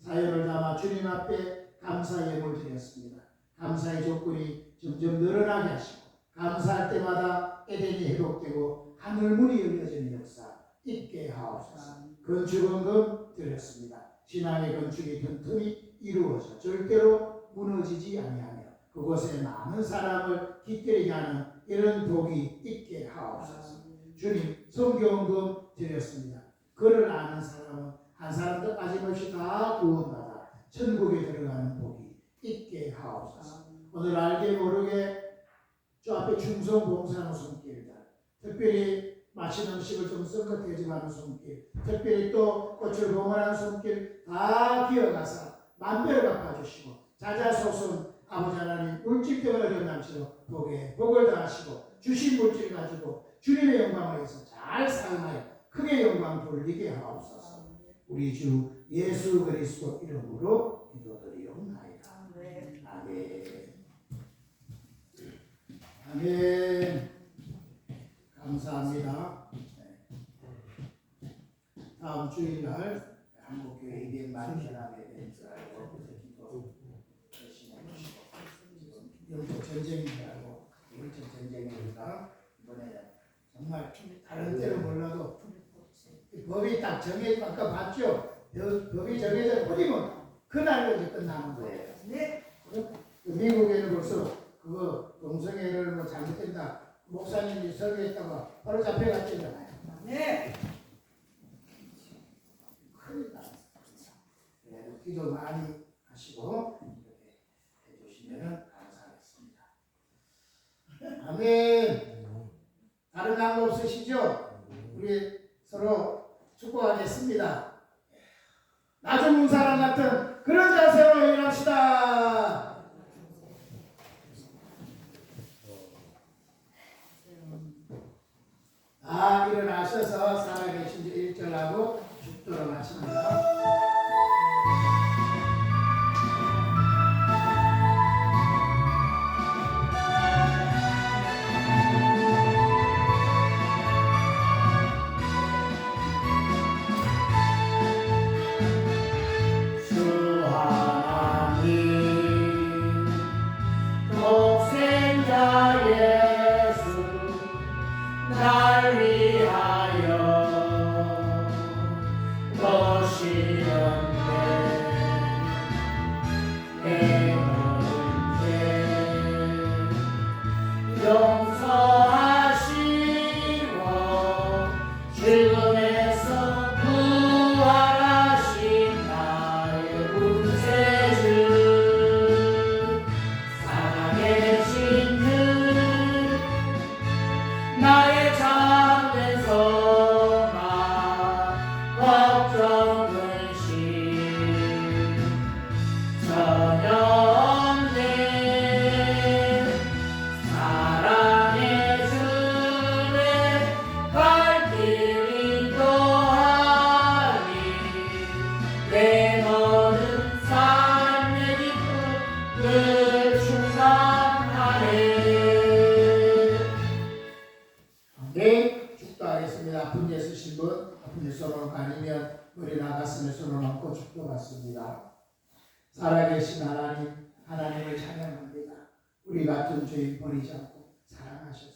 사연을 담아 주님 앞에 감사 예물 드렸습니다. 감사의 조건이 점점 늘어나게 하시고 감사할 때마다 에덴이 회복되고 하늘문이 열려지는 역사 있게 하옵소서. 건축헌금 드렸습니다. 신앙의 건축이 튼튼히 이루어져 절대로 무너지지 아니하며 그곳에 많은 사람을 깃들이게 하는 이런 복이 있게 하옵소서. 주님, 성경헌금 드렸습니다. 그를 아는 사람은 한 사람도 빠짐없이 다 구원받아 천국에 들어가는 복이 있게 하옵소서. 오늘 알게 모르게 저 앞에 충성 봉사하는 손길들, 특별히 맛있는 음식을 좀 썩어 대접하는 손길, 특별히 또 꽃을 봉헌하는 손길 다 기어가서 만배를 갚아주시고 자자손손 아버지 하나님 물질 때문에 어려운 남치로 복을 다하시고 주신 물질 가지고 주님의 영광을 위해서 잘 사용하여 크게 영광 돌리게 하옵소서. 우리 주 예수 그리스도 이름으로 기도드리옵나이다. 아멘. 아멘. 감사합니다. 다음 주일날 한국교회 200만 사람의 벤츠라고 기도 열심히 해주시고 영적 전쟁이라고 영적 전쟁이니까 이번에 정말 다른 때는 몰라도 법이 딱 정해져 아까 봤죠? 법이 정해져 버리면 그날로 이제 끝나는 거예요. 미국에는 벌써 그거 동성애를 뭐 잘못된다 목사님이 설교했다가 바로 잡혀갔잖아요. 네. 큰일 났어요. 네, 기도 많이 하시고 이렇게 해주시면 감사하겠습니다. 아멘. 다른 강도 없으시죠? 우리 서로 축복하겠습니다. 나 죽은 사람 같은 그런 자세로 일합시다. 일어나셔서 살아계신 주 1절하고 죽도록 하십니다. 살아계신 하나님, 하나님을 찬양합니다. 우리 같은 죄인 버리지 않고 사랑하셔서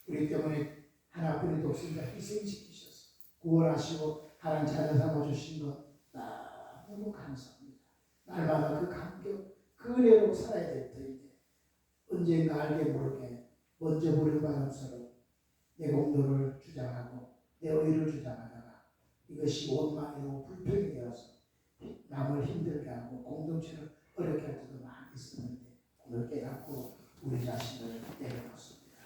우리 때문에 하나뿐인 독생자 희생시키셔서 구원하시고 하나님 자녀 삼아주신 것 너무 감사합니다. 날마다 그 감격, 그 은혜로 살아야 될 터인데 언젠가 알게 모르게 먼저 부름받음서로 내 공로를 주장하고 내 의를 주장하다가 이것이 원망이고 불평이 되어서 남을 힘들게 하고 공동체를 어렵게 할 때도 많이 있었는데 오늘 깨닫고 우리 자신을 내려놓습니다.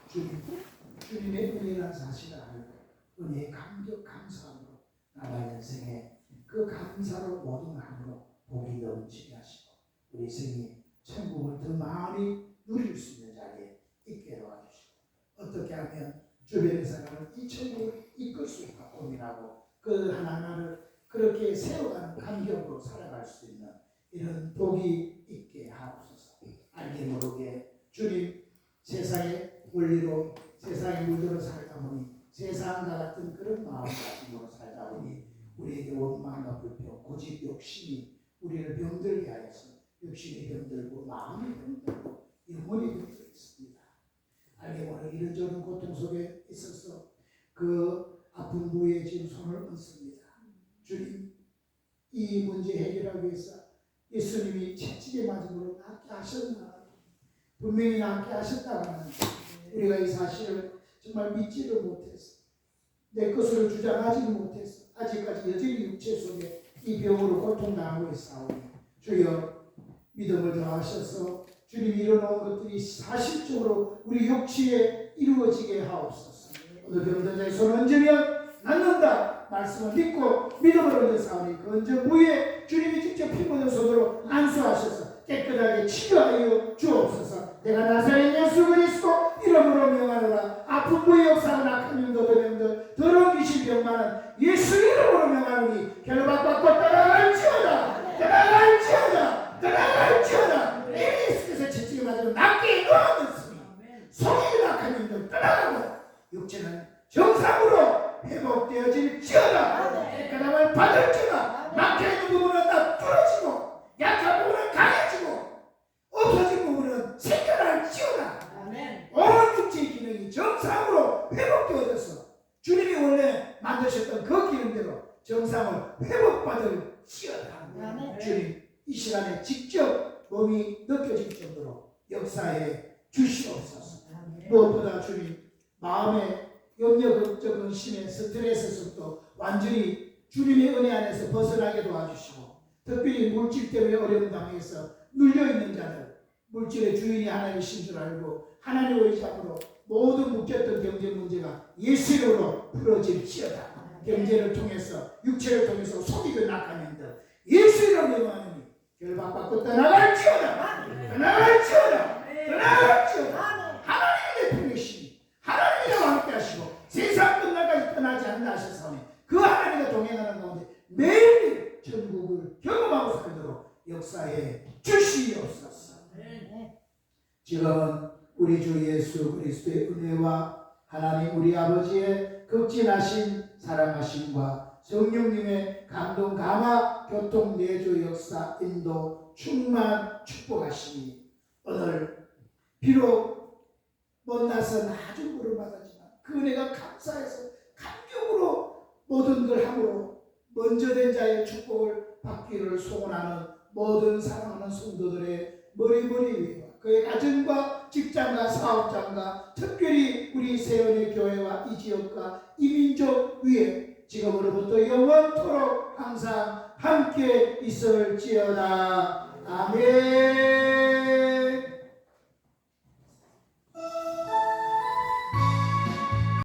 주님의 은혜라는 사실을 알고 은혜의 감격 감사함으로 나라 인생에 그 감사로 모든 함으로 복이 넘치게 하시고 우리 생이 천국을 더 많이 누릴 수 있는 자리에 있게 도와주시고 어떻게 하면 주변의 사람을 이 천국을 이끌 수 있을까 고민하고 그 하나하나를 그렇게 세워가는 감격으로 살아갈 수 있는 이런 복이 있게 하옵소서. 알게 모르게 주님 세상의 원리로 세상에 물들어 살다 보니 세상과 같은 그런 마음가짐으로 살다 보니 우리에게 원망과 불평, 고집, 욕심이 우리를 병들게 하여서 육신이 병들고 마음이 병들고 영혼이 병들어 있습니다. 알게 모르게 이런저런 고통 속에 있어서 그 아픈 부위에 지금 손을 얹습니다. 주님, 이 문제 해결하기 위해서 예수님이 채찍에 맞음으로 낫게 하셨나? 분명히 낫게 하셨다고 하는데 우리가 이 사실을 정말 믿지를 못해서 내 것으로 주장하지는 못해서 아직까지 여전히 육체 속에 이 병으로 고통당하고 있사오니 주여 믿음을 더하셔서 주님이 이뤄놓은 것들이 사실적으로 우리 육체에 이루어지게 하옵소서. 오늘 병든 자의 손을 얹으면 낫는다 말씀을 믿고 믿음을 얹어사오니 그 얹은 부위에 주님이 직접 피 묻은 손으로 안수하셔서 깨끗하게 치료하여 주옵소서. 내가 나사렛 예수 그리스도 이름으로 명하노라. 아픈 부위 역사가 악한 영도 병들 더러운 귀신 병만은 예수 이름으로 명하노니 결박받고 떠나갈지어다 떠나갈지어다 떠나갈지어다. 예수께서 채찍에 맞으면 낫게 이루어졌으니 속이 악한 영도 떠나가고 육체는 정상으로 회복되어질지어다. 깨끗함을 받을지어다. 막혀있는 부분은 다 뚫어지고 약한 부분은 강해지고 없어진 부분은 생겨날지어다. 온 육체의 기능이 정상으로 회복되어져서 주님이 원래 만드셨던 그 기능대로 정상을 회복받을지어다. 주님 이 시간에 직접 몸이 느껴질 정도로 역사에 주시옵소서. 무엇보다 주님 마음에 염려, 걱정, 근심에 스트레스에서부터 완전히 주님의 은혜 안에서 벗어나게 도와주시고 특별히 물질 때문에 어려움 당해서 눌려있는 자들 물질의 주인이 하나님이신 줄 알고 하나님 의지함으로 모든 묶였던 경제 문제가 예수 이름으로 풀어질지어다. 경제를 통해서 육체를 통해서 속이 된 악한 영들 예수 이름으로 명하노니 결박받고 떠나갈지어다 떠나갈지어다 떠나갈지어다. 하나님의 대표이시니 하나님이랑 함께 하시고 세상 끝날까지 떠나지 않는다 하셨사오니 그 하나님과 동행하는 가운데 매일 천국을 경험하고 살도록 역사에 주시옵소서. 지금은 우리 주 예수 그리스도의 은혜와 하나님 우리 아버지의 극진하신 사랑하심과 성령님의 감동 감화 교통 내주 역사 인도 충만 축복하시니 오늘 비록 못나서 아주 물어받았지만 그 은혜가 감사해서 감격으로 모든 걸 함으로 먼저 된 자의 축복을 받기를 소원하는 모든 사랑하는 성도들의 머리머리 위와 그의 가정과 직장과 사업장과 특별히 우리 세연의 교회와 이 지역과 이 민족 위에 지금으로부터 영원토록 항상 함께 있을지어다. 아멘.